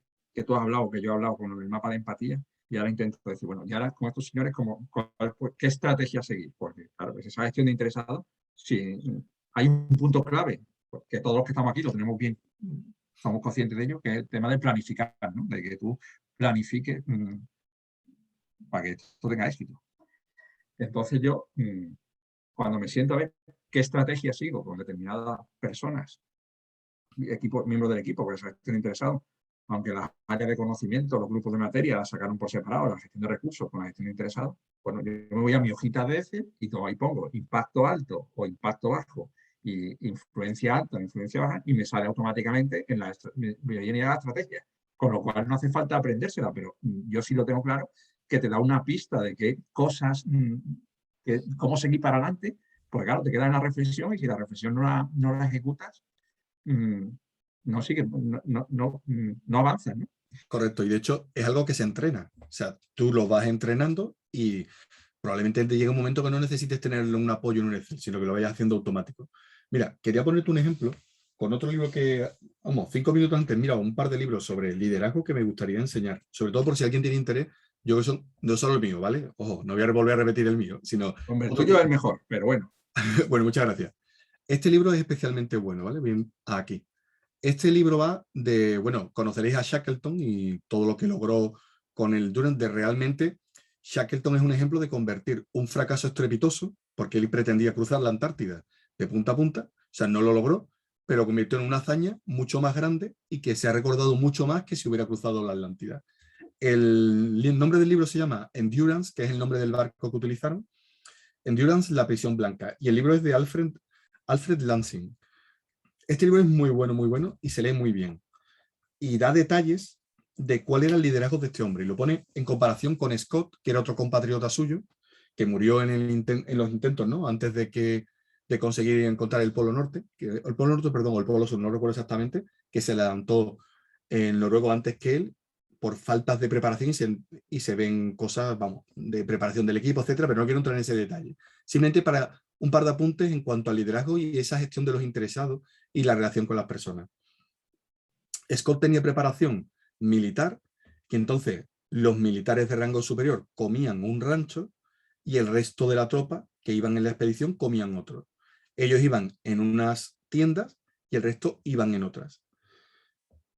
tú has hablado, que yo he hablado con el mapa de empatía, y ahora intento decir, bueno, y ahora con estos señores, ¿qué estrategia seguir? Porque, claro, pues esa gestión de interesados, si hay un punto clave, que todos los que estamos aquí lo tenemos bien, somos conscientes de ello, que es el tema de planificar, ¿no? De que tú planifiques para que esto tenga éxito. Entonces yo, cuando me siento a ver qué estrategia sigo con determinadas personas, miembros del equipo, porque estén interesados, aunque las áreas de conocimiento, los grupos de materia las sacaron por separado, la gestión de recursos con la gestión de interesados, bueno, yo me voy a mi hojita de Excel y ahí pongo impacto alto o impacto bajo y influencia alta, influencia baja, y me sale automáticamente me viene la estrategia. Con lo cual no hace falta aprendérsela, pero yo sí lo tengo claro, que te da una pista de qué cosas, cómo seguir para adelante, porque claro, te queda en la reflexión y si la reflexión no la ejecutas, no sigue, no avanza, ¿no? Correcto, y de hecho es algo que se entrena. O sea, tú lo vas entrenando y probablemente te llegue un momento que no necesites tener un apoyo en un Excel, sino que lo vayas haciendo automático. Mira, quería ponerte un ejemplo con otro libro que, vamos, 5 minutos antes, mira, un par de libros sobre liderazgo que me gustaría enseñar, sobre todo por si alguien tiene interés. Yo que son, no solo el mío, ¿vale? Ojo, no voy a volver a repetir el mío, sino Hombre, el otro tuyo que... es el mejor, pero bueno. Bueno, muchas gracias. Este libro es especialmente bueno, ¿vale? Bien, aquí. Este libro va de, bueno, conoceréis a Shackleton y todo lo que logró con el Durant, de realmente, Shackleton es un ejemplo de convertir un fracaso estrepitoso, porque él pretendía cruzar la Antártida de punta a punta, o sea, no lo logró, pero convirtió en una hazaña mucho más grande y que se ha recordado mucho más que si hubiera cruzado la Atlántida. El nombre del libro se llama Endurance, que es el nombre del barco que utilizaron. Endurance, la prisión blanca. Y el libro es de Alfred Lansing. Este libro es muy bueno y se lee muy bien. Y da detalles de cuál era el liderazgo de este hombre. Y lo pone en comparación con Scott, que era otro compatriota suyo, que murió en los intentos, ¿no? Antes de conseguir encontrar el Polo Norte, el Polo Norte, perdón, o el Polo Sur, no recuerdo exactamente, que se levantó en Noruego antes que él por faltas de preparación y se ven cosas, vamos, de preparación del equipo, etcétera, pero no quiero entrar en ese detalle. Simplemente para un par de apuntes en cuanto al liderazgo y esa gestión de los interesados y la relación con las personas. Scott tenía preparación militar, que entonces los militares de rango superior comían un rancho y el resto de la tropa que iban en la expedición comían otro. Ellos iban en unas tiendas y el resto iban en otras.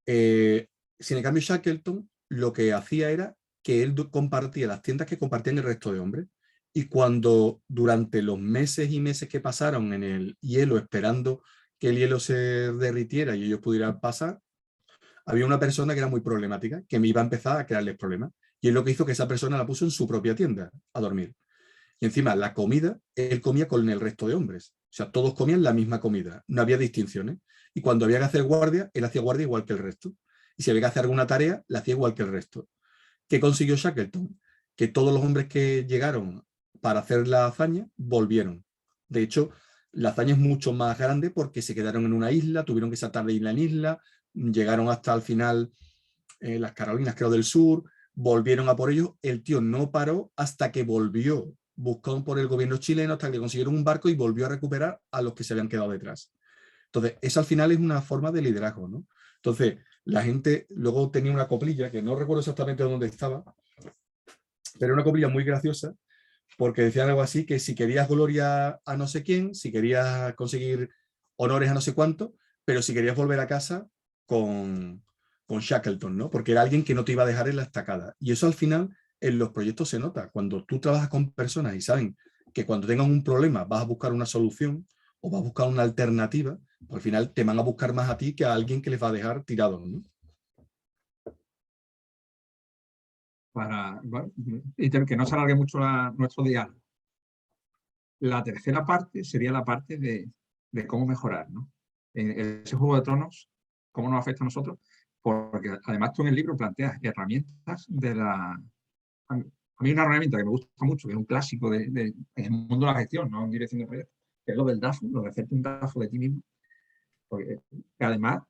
Sin embargo, Shackleton lo que hacía era que él compartía las tiendas que compartían el resto de hombres. Y cuando durante los meses y meses que pasaron en el hielo esperando que el hielo se derritiera y ellos pudieran pasar, había una persona que era muy problemática, que me iba a empezar a crearles problemas. Y es lo que hizo que esa persona la puso en su propia tienda a dormir. Y encima, la comida, él comía con el resto de hombres. O sea, todos comían la misma comida, no había distinciones. Y cuando había que hacer guardia, él hacía guardia igual que el resto. Y si había que hacer alguna tarea, la hacía igual que el resto. ¿Qué consiguió Shackleton? Que todos los hombres que llegaron para hacer la hazaña volvieron. De hecho, la hazaña es mucho más grande porque se quedaron en una isla, tuvieron que saltar de isla en isla, llegaron hasta el final las Carolinas, creo, del Sur, volvieron a por ellos. El tío no paró hasta que volvió, buscó por el gobierno chileno hasta que consiguieron un barco y volvió a recuperar a los que se habían quedado detrás. Entonces, eso al final es una forma de liderazgo, ¿no? Entonces, la gente luego tenía una coplilla, que no recuerdo exactamente dónde estaba, pero era una coplilla muy graciosa, porque decían algo así, que si querías gloria a no sé quién, si querías conseguir honores a no sé cuánto, pero si querías volver a casa con Shackleton, ¿no? Porque era alguien que no te iba a dejar en la estacada. Y eso al final en los proyectos se nota. Cuando tú trabajas con personas y saben que cuando tengan un problema vas a buscar una solución o vas a buscar una alternativa, al final te van a buscar más a ti que a alguien que les va a dejar tirado, ¿no? Bueno, y que no se alargue mucho nuestro diálogo. La tercera parte sería la parte de cómo mejorar, ¿no? En ese Juego de Tronos, cómo nos afecta a nosotros, porque además tú en el libro planteas herramientas de la... A mí hay una herramienta que me gusta mucho, que es un clásico en el mundo de la gestión, no en dirección de proyectos, que es lo del DAFO, lo de hacerte un DAFO de ti mismo. Porque además,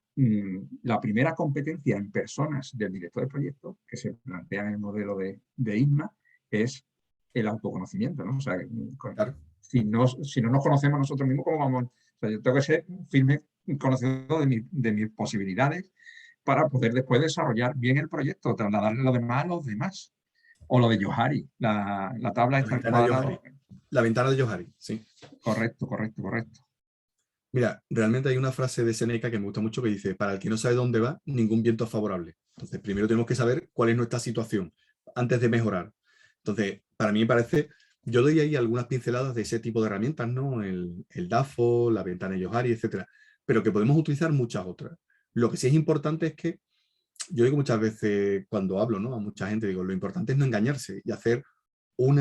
la primera competencia en personas del director de proyectos que se plantea en el modelo de ISMA es el autoconocimiento, ¿no? O sea, Claro. si no nos conocemos nosotros mismos, ¿cómo vamos? O sea, yo tengo que ser firme conocedor de mis posibilidades para poder después desarrollar bien el proyecto, trasladarle lo demás a los demás. O lo de Johari, la tabla La está ventana de cuadrado. Johari. La ventana de Johari, sí. Correcto, correcto, correcto. Mira, realmente hay una frase de Seneca que me gusta mucho que dice, para el que no sabe dónde va, ningún viento es favorable. Entonces, primero tenemos que saber cuál es nuestra situación antes de mejorar. Entonces, para mí me parece, yo doy ahí algunas pinceladas de ese tipo de herramientas, ¿no? El DAFO, la ventana de Johari, etcétera, pero que podemos utilizar muchas otras. Lo que sí es importante es que, yo digo muchas veces cuando hablo, ¿no? A mucha gente, digo, lo importante es no engañarse y hacer un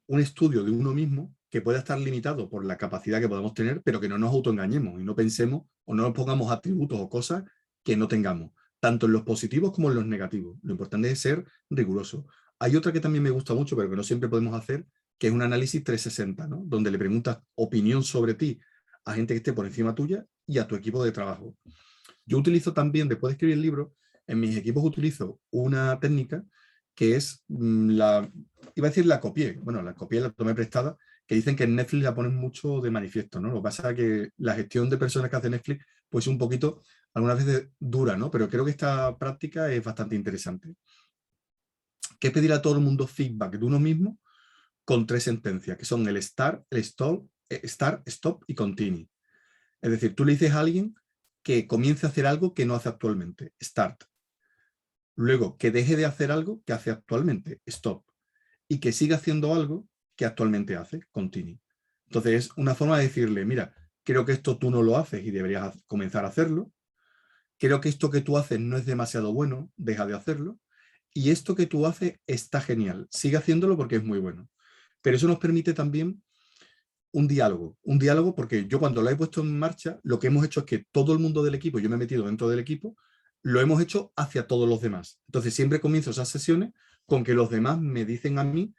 estudio de uno mismo que pueda estar limitado por la capacidad que podamos tener, pero que no nos autoengañemos y no pensemos o no nos pongamos atributos o cosas que no tengamos, tanto en los positivos como en los negativos. Lo importante es ser riguroso. Hay otra que también me gusta mucho, pero que no siempre podemos hacer, que es un análisis 360, ¿no? Donde le preguntas opinión sobre ti a gente que esté por encima tuya y a tu equipo de trabajo. Yo utilizo también, después de escribir el libro, en mis equipos utilizo una técnica que es iba a decir la copié, bueno, la copié, la tomé prestada, que dicen que en Netflix la ponen mucho de manifiesto, ¿no? Lo que pasa es que la gestión de personas que hace Netflix, pues un poquito, algunas veces dura, ¿no? Pero creo que esta práctica es bastante interesante. Que es pedir a todo el mundo feedback de uno mismo con 3 sentencias, que son el start, el stop y continue. Es decir, tú le dices a alguien que comience a hacer algo que no hace actualmente, start. Luego, que deje de hacer algo que hace actualmente, stop. Y que siga haciendo algo que actualmente hace, continue. Entonces, es una forma de decirle, mira, creo que esto tú no lo haces y deberías comenzar a hacerlo. Creo que esto que tú haces no es demasiado bueno, deja de hacerlo. Y esto que tú haces está genial, sigue haciéndolo porque es muy bueno. Pero eso nos permite también un diálogo porque yo cuando lo he puesto en marcha, lo que hemos hecho es que todo el mundo del equipo, yo me he metido dentro del equipo, lo hemos hecho hacia todos los demás. Entonces siempre comienzo esas sesiones con que los demás me dicen a mí,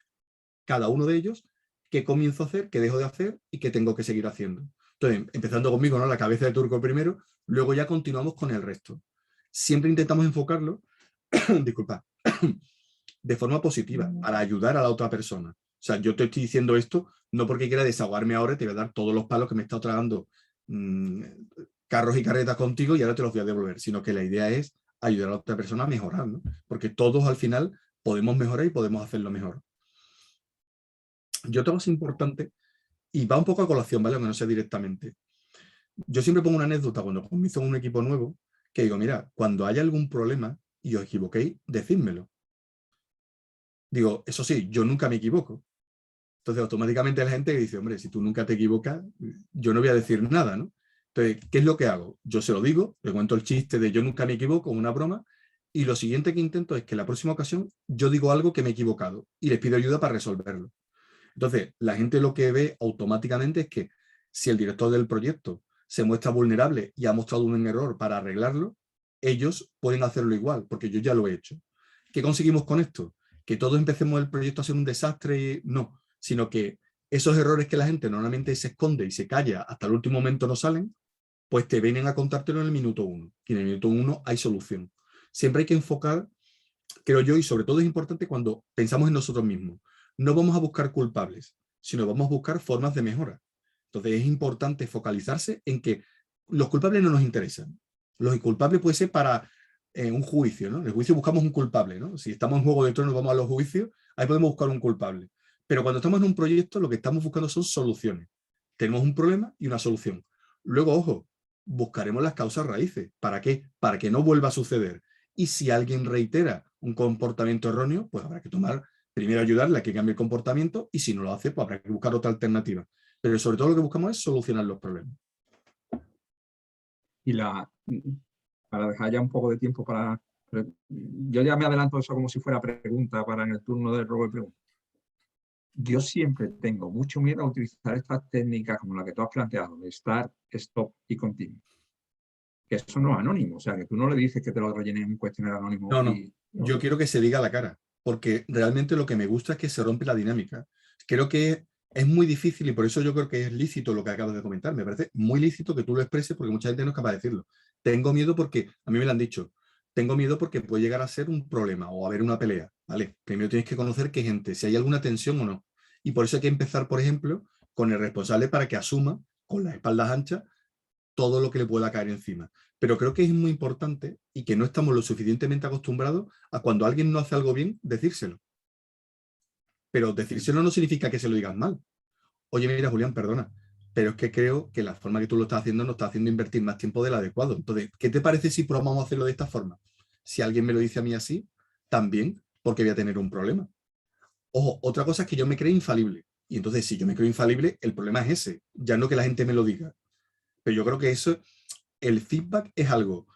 cada uno de ellos, qué comienzo a hacer, qué dejo de hacer y qué tengo que seguir haciendo. Entonces, empezando conmigo, ¿no? La cabeza de turco primero, luego ya continuamos con el resto. Siempre intentamos enfocarlo, disculpa, de forma positiva, para ayudar a la otra persona. O sea, yo te estoy diciendo esto no porque quiera desahogarme ahora y te voy a dar todos los palos que me he estado tragando carros y carretas contigo y ahora te los voy a devolver, sino que la idea es ayudar a la otra persona a mejorar, ¿no? Porque todos al final podemos mejorar y podemos hacerlo mejor. Yo tengo es importante, y va un poco a colación, ¿vale? Aunque no sea directamente. Yo siempre pongo una anécdota cuando comienzo un equipo nuevo, que digo, mira, cuando haya algún problema y os equivoquéis, decídmelo. Digo, eso sí, yo nunca me equivoco. Entonces, automáticamente la gente dice, hombre, si tú nunca te equivocas, yo no voy a decir nada, ¿no? Entonces, ¿qué es lo que hago? Yo se lo digo, le cuento el chiste de yo nunca me equivoco, una broma, y lo siguiente que intento es que la próxima ocasión yo digo algo que me he equivocado y les pido ayuda para resolverlo. Entonces, la gente lo que ve automáticamente es que si el director del proyecto se muestra vulnerable y ha mostrado un error para arreglarlo, ellos pueden hacerlo igual, porque yo ya lo he hecho. ¿Qué conseguimos con esto? Que todos empecemos el proyecto a ser un desastre y no, sino que esos errores que la gente normalmente se esconde y se calla hasta el último momento no salen, pues te vienen a contártelo en el minuto 1. Y en el minuto 1 hay solución. Siempre hay que enfocar, creo yo, y sobre todo es importante cuando pensamos en nosotros mismos. No vamos a buscar culpables, sino vamos a buscar formas de mejora. Entonces es importante focalizarse en que los culpables no nos interesan. Los culpables puede ser para un juicio, ¿no? En el juicio buscamos un culpable, ¿no? Si estamos en Juego de Tronos, vamos a los juicios, ahí podemos buscar un culpable. Pero cuando estamos en un proyecto, lo que estamos buscando son soluciones. Tenemos un problema y una solución. Luego, ojo, buscaremos las causas raíces. ¿Para qué? Para que no vuelva a suceder. Y si alguien reitera un comportamiento erróneo, pues habrá que tomar, primero ayudarle a que cambie el comportamiento y si no lo hace, pues habrá que buscar otra alternativa. Pero sobre todo lo que buscamos es solucionar los problemas. Y para dejar ya un poco de tiempo para... Yo ya me adelanto eso como si fuera pregunta para en el turno de robo y pregunta. Yo siempre tengo mucho miedo a utilizar estas técnicas como la que tú has planteado, de start, stop y continue. Que eso no es anónimo, o sea, que tú no le dices que te lo rellenen en un cuestionario anónimo. No. Yo quiero que se diga a la cara, porque realmente lo que me gusta es que se rompe la dinámica. Creo que es muy difícil y por eso yo creo que es lícito lo que acabas de comentar. Me parece muy lícito que tú lo expreses porque mucha gente no es capaz de decirlo. Tengo miedo porque, a mí me lo han dicho, tengo miedo porque puede llegar a ser un problema o haber una pelea. ¿Vale? Primero tienes que conocer qué gente, si hay alguna tensión o no. Y por eso hay que empezar, por ejemplo, con el responsable para que asuma con las espaldas anchas todo lo que le pueda caer encima. Pero creo que es muy importante y que no estamos lo suficientemente acostumbrados a cuando alguien no hace algo bien, decírselo. Pero decírselo no significa que se lo digas mal. Oye, mira, Julián, perdona, pero es que creo que la forma que tú lo estás haciendo nos está haciendo invertir más tiempo del adecuado. Entonces, ¿qué te parece si probamos a hacerlo de esta forma? Si alguien me lo dice a mí así, también, porque voy a tener un problema. Ojo, otra cosa es que yo me creo infalible. Y entonces, si yo me creo infalible, el problema es ese, ya no que la gente me lo diga. Pero yo creo que eso, el feedback es algo.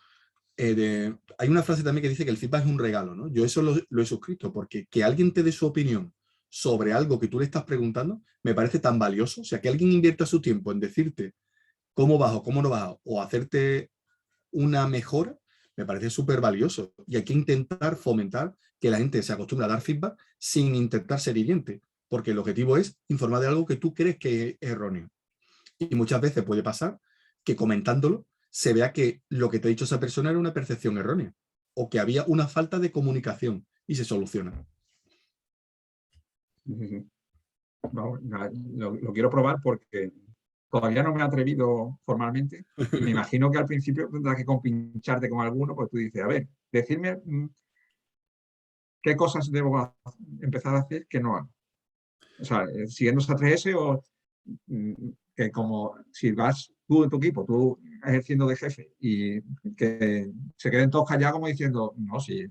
Hay una frase también que dice que el feedback es un regalo, ¿no? Yo eso lo he suscrito, porque que alguien te dé su opinión sobre algo que tú le estás preguntando, me parece tan valioso. O sea, que alguien invierta su tiempo en decirte cómo vas o cómo no vas, o hacerte una mejora, me parece súper valioso. Y hay que intentar fomentar que la gente se acostumbre a dar feedback sin intentar ser hiriente, porque el objetivo es informar de algo que tú crees que es erróneo. Y muchas veces puede pasar que comentándolo se vea que lo que te ha dicho esa persona era una percepción errónea o que había una falta de comunicación y se soluciona. No, lo quiero probar porque todavía no me he atrevido formalmente y me imagino que al principio tendrás que compincharte con alguno, pues tú dices, a ver, decirme qué cosas debo empezar a hacer que no hago. O sea, siguiendo esa 3S o que como si vas tú en tu equipo, tú ejerciendo de jefe y que se queden todos callados como diciendo, no, si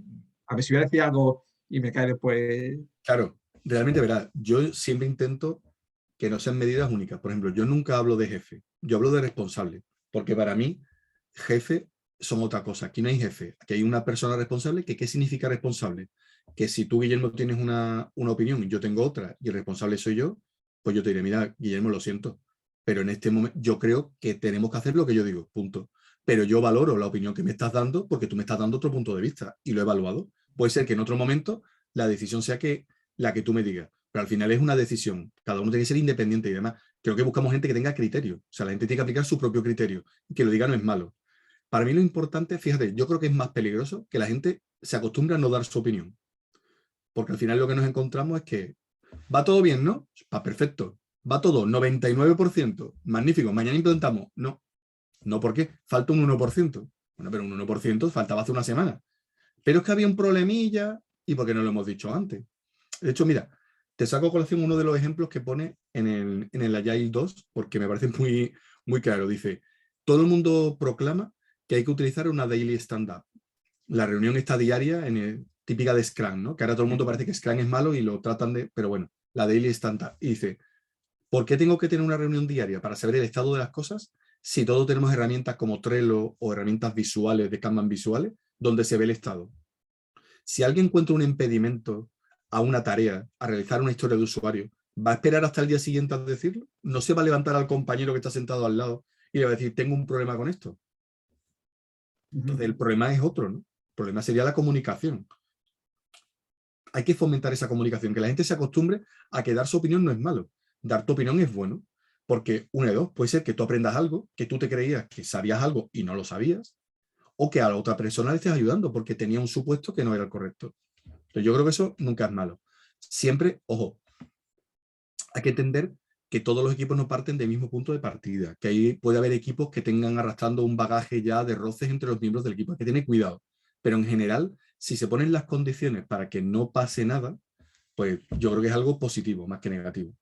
a ver si voy a decir algo y me cae después. Claro, realmente verás, yo siempre intento que no sean medidas únicas. Por ejemplo, yo nunca hablo de jefe, yo hablo de responsable, porque para mí jefe son otra cosa. Aquí no hay jefe, aquí hay una persona responsable. ¿Qué significa responsable? Que si tú, Guillermo, tienes una opinión y yo tengo otra y el responsable soy yo, pues yo te diré, mira, Guillermo, lo siento, pero en este momento yo creo que tenemos que hacer lo que yo digo, punto. Pero yo valoro la opinión que me estás dando porque tú me estás dando otro punto de vista y lo he evaluado. Puede ser que en otro momento la decisión sea la que tú me digas, pero al final es una decisión. Cada uno tiene que ser independiente y demás. Creo que buscamos gente que tenga criterio. O sea, la gente tiene que aplicar su propio criterio y que lo diga no es malo. Para mí lo importante, fíjate, yo creo que es más peligroso que la gente se acostumbre a no dar su opinión. Porque al final lo que nos encontramos es que va todo bien, ¿no? Va perfecto. Va todo 99%. Magnífico. Mañana implementamos. No. No, ¿por qué? Falta un 1%. Bueno, pero un 1% faltaba hace una semana. Pero es que había un problemilla y porque no lo hemos dicho antes. De hecho, mira, te saco a colación uno de los ejemplos que pone en el Agile 2, porque me parece muy, muy claro. Dice, todo el mundo proclama que hay que utilizar una daily stand-up. La reunión está diaria, típica de Scrum, ¿no? Que ahora todo el mundo parece que Scrum es malo y lo tratan de... Pero bueno, la daily stand-up. Y dice, ¿por qué tengo que tener una reunión diaria para saber el estado de las cosas si todos tenemos herramientas como Trello o herramientas visuales de Kanban visuales donde se ve el estado? Si alguien encuentra un impedimento a una tarea, a realizar una historia de usuario, ¿va a esperar hasta el día siguiente a decirlo? ¿No se va a levantar al compañero que está sentado al lado y le va a decir, tengo un problema con esto? Entonces el problema es otro, ¿no? El problema sería la comunicación. Hay que fomentar esa comunicación, que la gente se acostumbre a que dar su opinión no es malo. Dar tu opinión es bueno, porque una de dos, puede ser que tú aprendas algo, que tú te creías que sabías algo y no lo sabías, o que a la otra persona le estés ayudando porque tenía un supuesto que no era el correcto. Entonces, yo creo que eso nunca es malo. Siempre, ojo, hay que entender que todos los equipos no parten del mismo punto de partida, que ahí puede haber equipos que tengan arrastrando un bagaje ya de roces entre los miembros del equipo. Hay que tener cuidado. Pero en general, si se ponen las condiciones para que no pase nada, pues yo creo que es algo positivo más que negativo.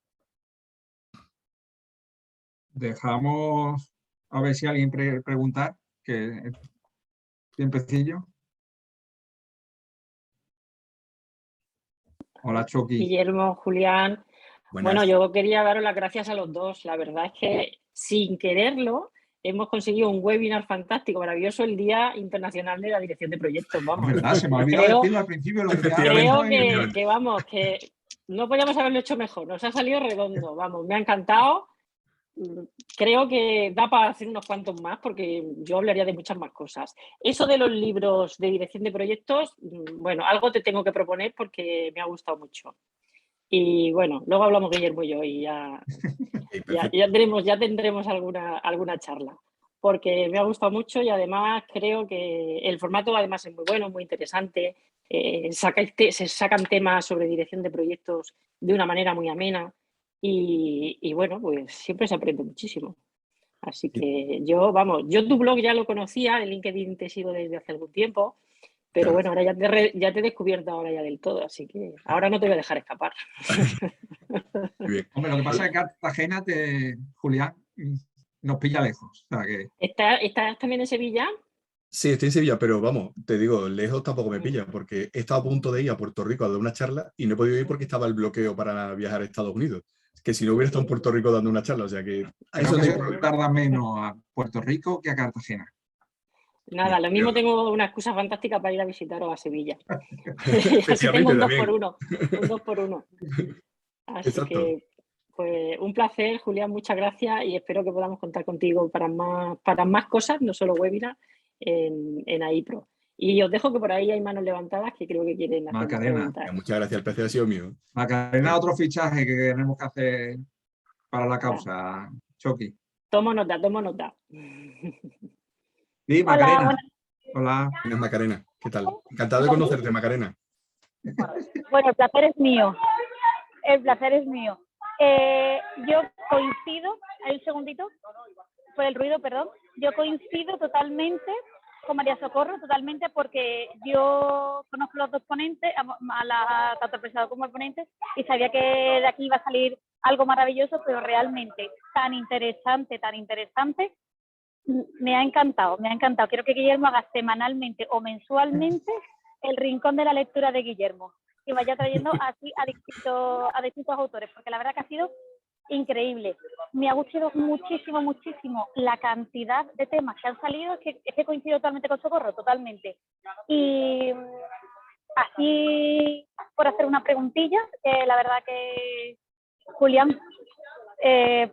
Dejamos a ver si alguien preguntar, que tiempecillo. Hola, Chucky. Guillermo, Julián. Buenas. Bueno, yo quería daros las gracias a los dos. La verdad es que sin quererlo hemos conseguido un webinar fantástico, maravilloso, el Día Internacional de la Dirección de Proyectos. Vamos. ¿Verdad? Se me ha olvidado decirlo al principio. Creo que, vamos, que no podíamos haberlo hecho mejor. Nos ha salido redondo. Vamos, me ha encantado. Creo que da para hacer unos cuantos más porque yo hablaría de muchas más cosas. Eso de los libros de dirección de proyectos, bueno, algo te tengo que proponer porque me ha gustado mucho. Y bueno, luego hablamos Guillermo y yo y ya tendremos alguna charla porque me ha gustado mucho y además creo que el formato además es muy bueno, muy interesante. Se sacan temas sobre dirección de proyectos de una manera muy amena. Y bueno, pues siempre se aprende muchísimo. Así que yo tu blog ya lo conocía, en LinkedIn te sigo desde hace algún tiempo, pero bueno, ahora ya te he descubierto ahora ya del todo, así que ahora no te voy a dejar escapar. Hombre, lo que pasa es que Cartagena, Julián, nos pilla lejos. O sea que... ¿Estás también en Sevilla? Sí, estoy en Sevilla, pero vamos, te digo, lejos tampoco me pilla, porque he estado a punto de ir a Puerto Rico a dar una charla y no he podido ir porque estaba el bloqueo para viajar a Estados Unidos. Que si no hubiera estado en Puerto Rico dando una charla, o sea que... Creo que se tarda menos a Puerto Rico que a Cartagena. Nada, lo mismo tengo una excusa fantástica para ir a visitaros a Sevilla. Así tengo un 2x1. Así Exacto. que, pues un placer, Julián, muchas gracias y espero que podamos contar contigo para más cosas, no solo webinar, en AIPRO. Y os dejo que por ahí hay manos levantadas que creo que quieren hacer preguntas. Muchas gracias, el placer ha sido mío. Macarena, otro fichaje que tenemos que hacer para la causa, Chucky. Tomo nota, tomo nota. Sí, Hola, Macarena. buenas. Hola. Buenas, Macarena. ¿Qué tal? Encantado de conocerte, Macarena. Bueno, el placer es mío. El placer es mío. Yo coincido, hay un segundito, por el ruido, perdón. Yo coincido totalmente con María Socorro, totalmente, porque yo conozco los dos ponentes, tanto el presentador como el ponente, y sabía que de aquí iba a salir algo maravilloso, pero realmente tan interesante, me ha encantado, me ha encantado. Quiero que Guillermo haga semanalmente o mensualmente el rincón de la lectura de Guillermo y vaya trayendo así a distintos autores, porque la verdad que ha sido increíble. Me ha gustado muchísimo, muchísimo la cantidad de temas que han salido, es que coincido totalmente con Socorro, totalmente. Y así, por hacer una preguntilla, la verdad que, Julián,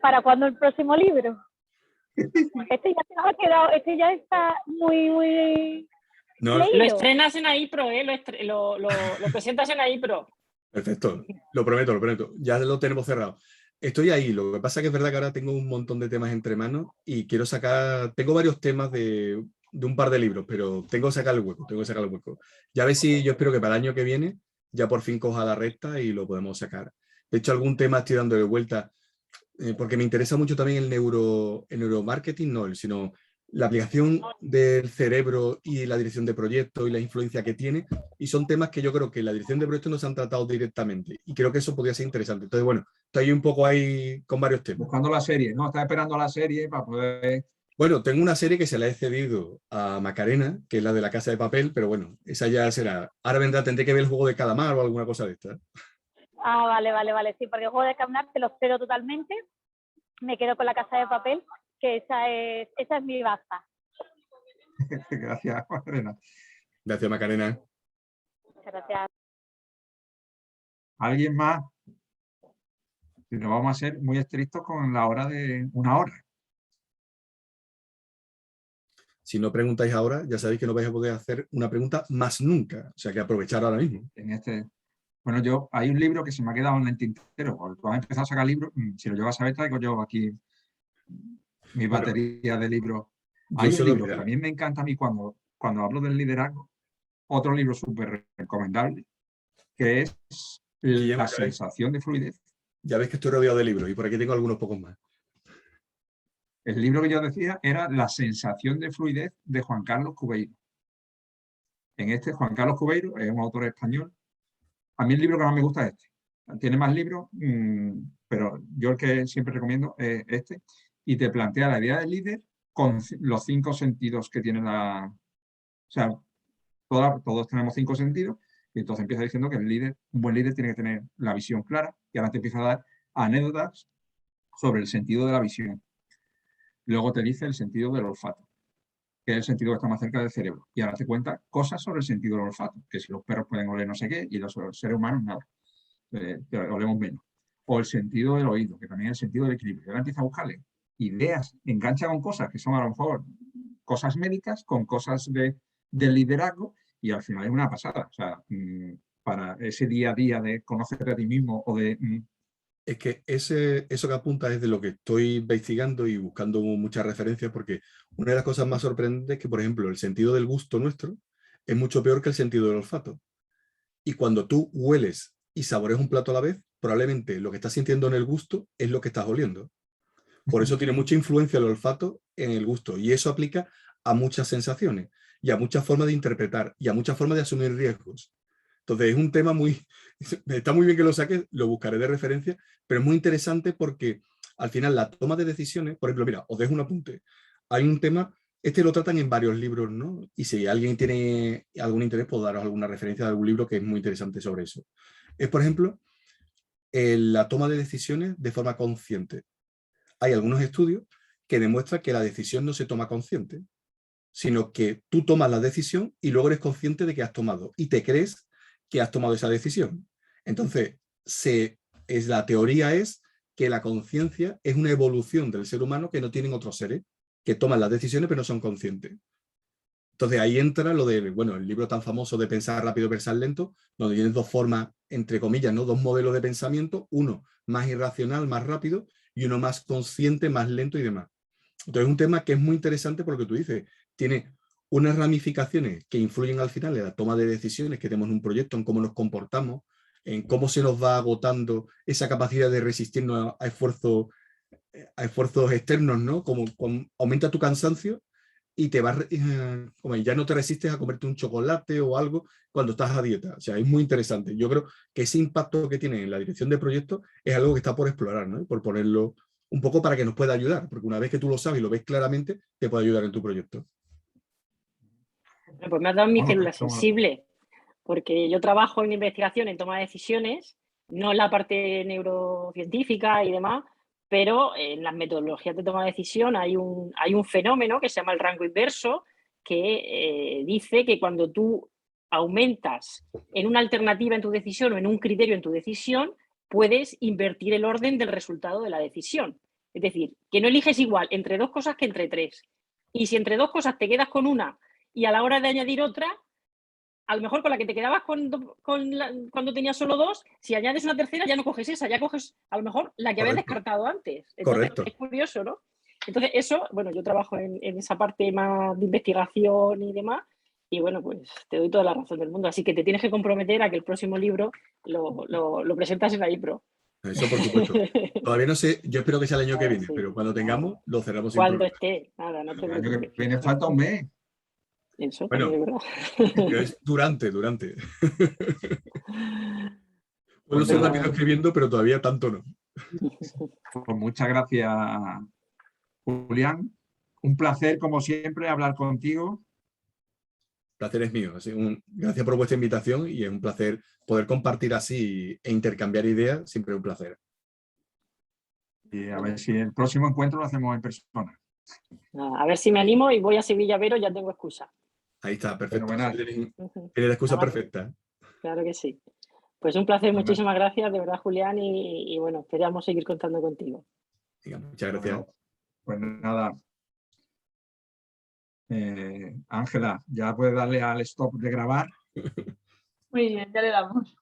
¿para cuándo el próximo libro? Este ya se ha quedado, este ya está muy No, Lo leído. estrenas en iPro, lo presentas en iPro. perfecto, lo prometo. Ya lo tenemos cerrado. Estoy ahí, lo que pasa es que es verdad que ahora tengo un montón de temas entre manos y quiero sacar, tengo varios temas de un par de libros, pero tengo que sacar el hueco, Ya ves si yo espero que para el año que viene ya por fin coja la recta y lo podemos sacar. De hecho, algún tema estoy dando de vuelta, porque me interesa mucho también el neuromarketing, no, sino la aplicación del cerebro y la dirección de proyectos y la influencia que tiene, y son temas que yo creo que en la dirección de proyectos no se han tratado directamente, y creo que eso podría ser interesante. Entonces, bueno, estoy un poco ahí con varios temas. Buscando la serie, ¿no? Estás esperando la serie para poder... Bueno, tengo una serie que se la he cedido a Macarena, que es la de La Casa de Papel, pero bueno, esa ya será. Ahora vendrá, tendré que ver el Juego de Calamar o alguna cosa de esta. Ah, vale, sí, porque el juego de Calamar te lo espero totalmente. Me quedo con La Casa de Papel, que esa es mi baza. Gracias, Macarena. Gracias, Macarena. Muchas gracias. ¿Alguien más? Si no, vamos a ser muy estrictos con la hora de 1 hora. Si no preguntáis ahora, ya sabéis que no vais a poder hacer una pregunta más nunca. O sea que aprovechar ahora mismo. Bueno, hay un libro que se me ha quedado en el tintero. Cuando has empezado a sacar libros, si lo llevas a ver, traigo yo aquí mi batería de libros. Hay un libro que también me encanta a mí cuando hablo del liderazgo. Otro libro súper recomendable, que es La sensación de fluidez. Ya ves que estoy rodeado de libros y por aquí tengo algunos pocos más. El libro que yo decía era La sensación de fluidez de Juan Carlos Cubeiro. Juan Carlos Cubeiro es un autor español. A mí el libro que más me gusta es este. Tiene más libros, pero yo el que siempre recomiendo es este. Y te plantea la idea del líder con los 5 sentidos que tiene la... O sea, todos tenemos 5 sentidos, y entonces empieza diciendo que un buen líder tiene que tener la visión clara, y ahora te empieza a dar anécdotas sobre el sentido de la visión. Luego te dice el sentido del olfato, que es el sentido que está más cerca del cerebro. Y ahora te cuenta cosas sobre el sentido del olfato, que si los perros pueden oler no sé qué, y los seres humanos nada, olemos menos. O el sentido del oído, que también es el sentido del equilibrio. Y ahora empieza a buscarle ideas, engancha con cosas que son a lo mejor cosas médicas, con cosas de liderazgo, y al final es una pasada. O sea, para ese día a día de conocerte a ti mismo o de... Es que eso que apunta es de lo que estoy investigando y buscando muchas referencias, porque una de las cosas más sorprendentes es que, por ejemplo, el sentido del gusto nuestro es mucho peor que el sentido del olfato. Y cuando tú hueles y saboreas un plato a la vez, probablemente lo que estás sintiendo en el gusto es lo que estás oliendo. Por eso tiene mucha influencia el olfato en el gusto. Y eso aplica a muchas sensaciones y a muchas formas de interpretar y a muchas formas de asumir riesgos. Entonces es un tema está muy bien que lo saques, lo buscaré de referencia, pero es muy interesante porque al final la toma de decisiones, por ejemplo, mira, os dejo un apunte. Hay un tema, lo tratan en varios libros, ¿no? Y si alguien tiene algún interés, puedo daros alguna referencia de algún libro que es muy interesante sobre eso. Es, por ejemplo, la toma de decisiones de forma consciente. Hay algunos estudios que demuestran que la decisión no se toma consciente, sino que tú tomas la decisión y luego eres consciente de que has tomado y te crees que has tomado esa decisión. Entonces, la teoría es que la conciencia es una evolución del ser humano que no tienen otros seres, que toman las decisiones pero no son conscientes. Entonces ahí entra lo de, bueno, el libro tan famoso de Pensar rápido, pensar lento, donde tienes dos formas, entre comillas, ¿no? Dos modelos de pensamiento, uno más irracional, más rápido, y uno más consciente, más lento y demás. Entonces es un tema que es muy interesante por lo que tú dices. Tiene unas ramificaciones que influyen al final en la toma de decisiones que tenemos en un proyecto, en cómo nos comportamos, en cómo se nos va agotando esa capacidad de resistirnos a esfuerzos externos, ¿no? Como aumenta tu cansancio y te vas, como ya no te resistes a comerte un chocolate o algo cuando estás a dieta. O sea, es muy interesante. Yo creo que ese impacto que tiene en la dirección de proyectos es algo que está por explorar, ¿no? Y por ponerlo un poco para que nos pueda ayudar, porque una vez que tú lo sabes y lo ves claramente, te puede ayudar en tu proyecto. Bueno, pues me has dado mi Bueno, célula pues, toma. sensible, porque yo trabajo en investigación, en toma de decisiones, no en la parte neurocientífica y demás, pero en las metodologías de toma de decisión hay un fenómeno que se llama el rango inverso, que dice que cuando tú aumentas en una alternativa en tu decisión o en un criterio en tu decisión, puedes invertir el orden del resultado de la decisión. Es decir, que no eliges igual entre dos cosas que entre tres. Y si entre dos cosas te quedas con una y a la hora de añadir otra, a lo mejor con la que te quedabas cuando tenías solo dos, si añades una tercera ya no coges esa, ya coges a lo mejor la que habías Correcto. descartado antes. Entonces, Correcto. es curioso, ¿no? Entonces, eso, bueno, yo trabajo en esa parte más de investigación y demás, y bueno, pues te doy toda la razón del mundo. Así que te tienes que comprometer a que el próximo libro lo presentas en la IPRO. Eso por supuesto. Todavía no sé, yo espero que sea el año que viene, Sí, pero cuando tengamos, lo cerramos sin cuando problema. esté, nada, no te El año que preocupes. viene falta un mes. Eso Bueno, también es verdad. pero es durante. Puedo Pues ser nada, rápido escribiendo, pero todavía tanto no. pues muchas gracias, Julián. Un placer, como siempre, hablar contigo. El placer es mío. Gracias por vuestra invitación y es un placer poder compartir así e intercambiar ideas. Siempre es un placer. Y a ver si el próximo encuentro lo hacemos en persona. A ver si me animo y voy a Sevilla a veros, ya tengo excusa. Ahí está, perfecto. Fenomenal. Tienes la excusa perfecta. Claro que sí. Pues un placer, Bueno, muchísimas gracias, de verdad, Julián, y bueno, esperamos seguir contando contigo. Venga, muchas gracias. bueno, pues nada. Ángela, ya puedes darle al stop de grabar. Muy bien, ya le damos.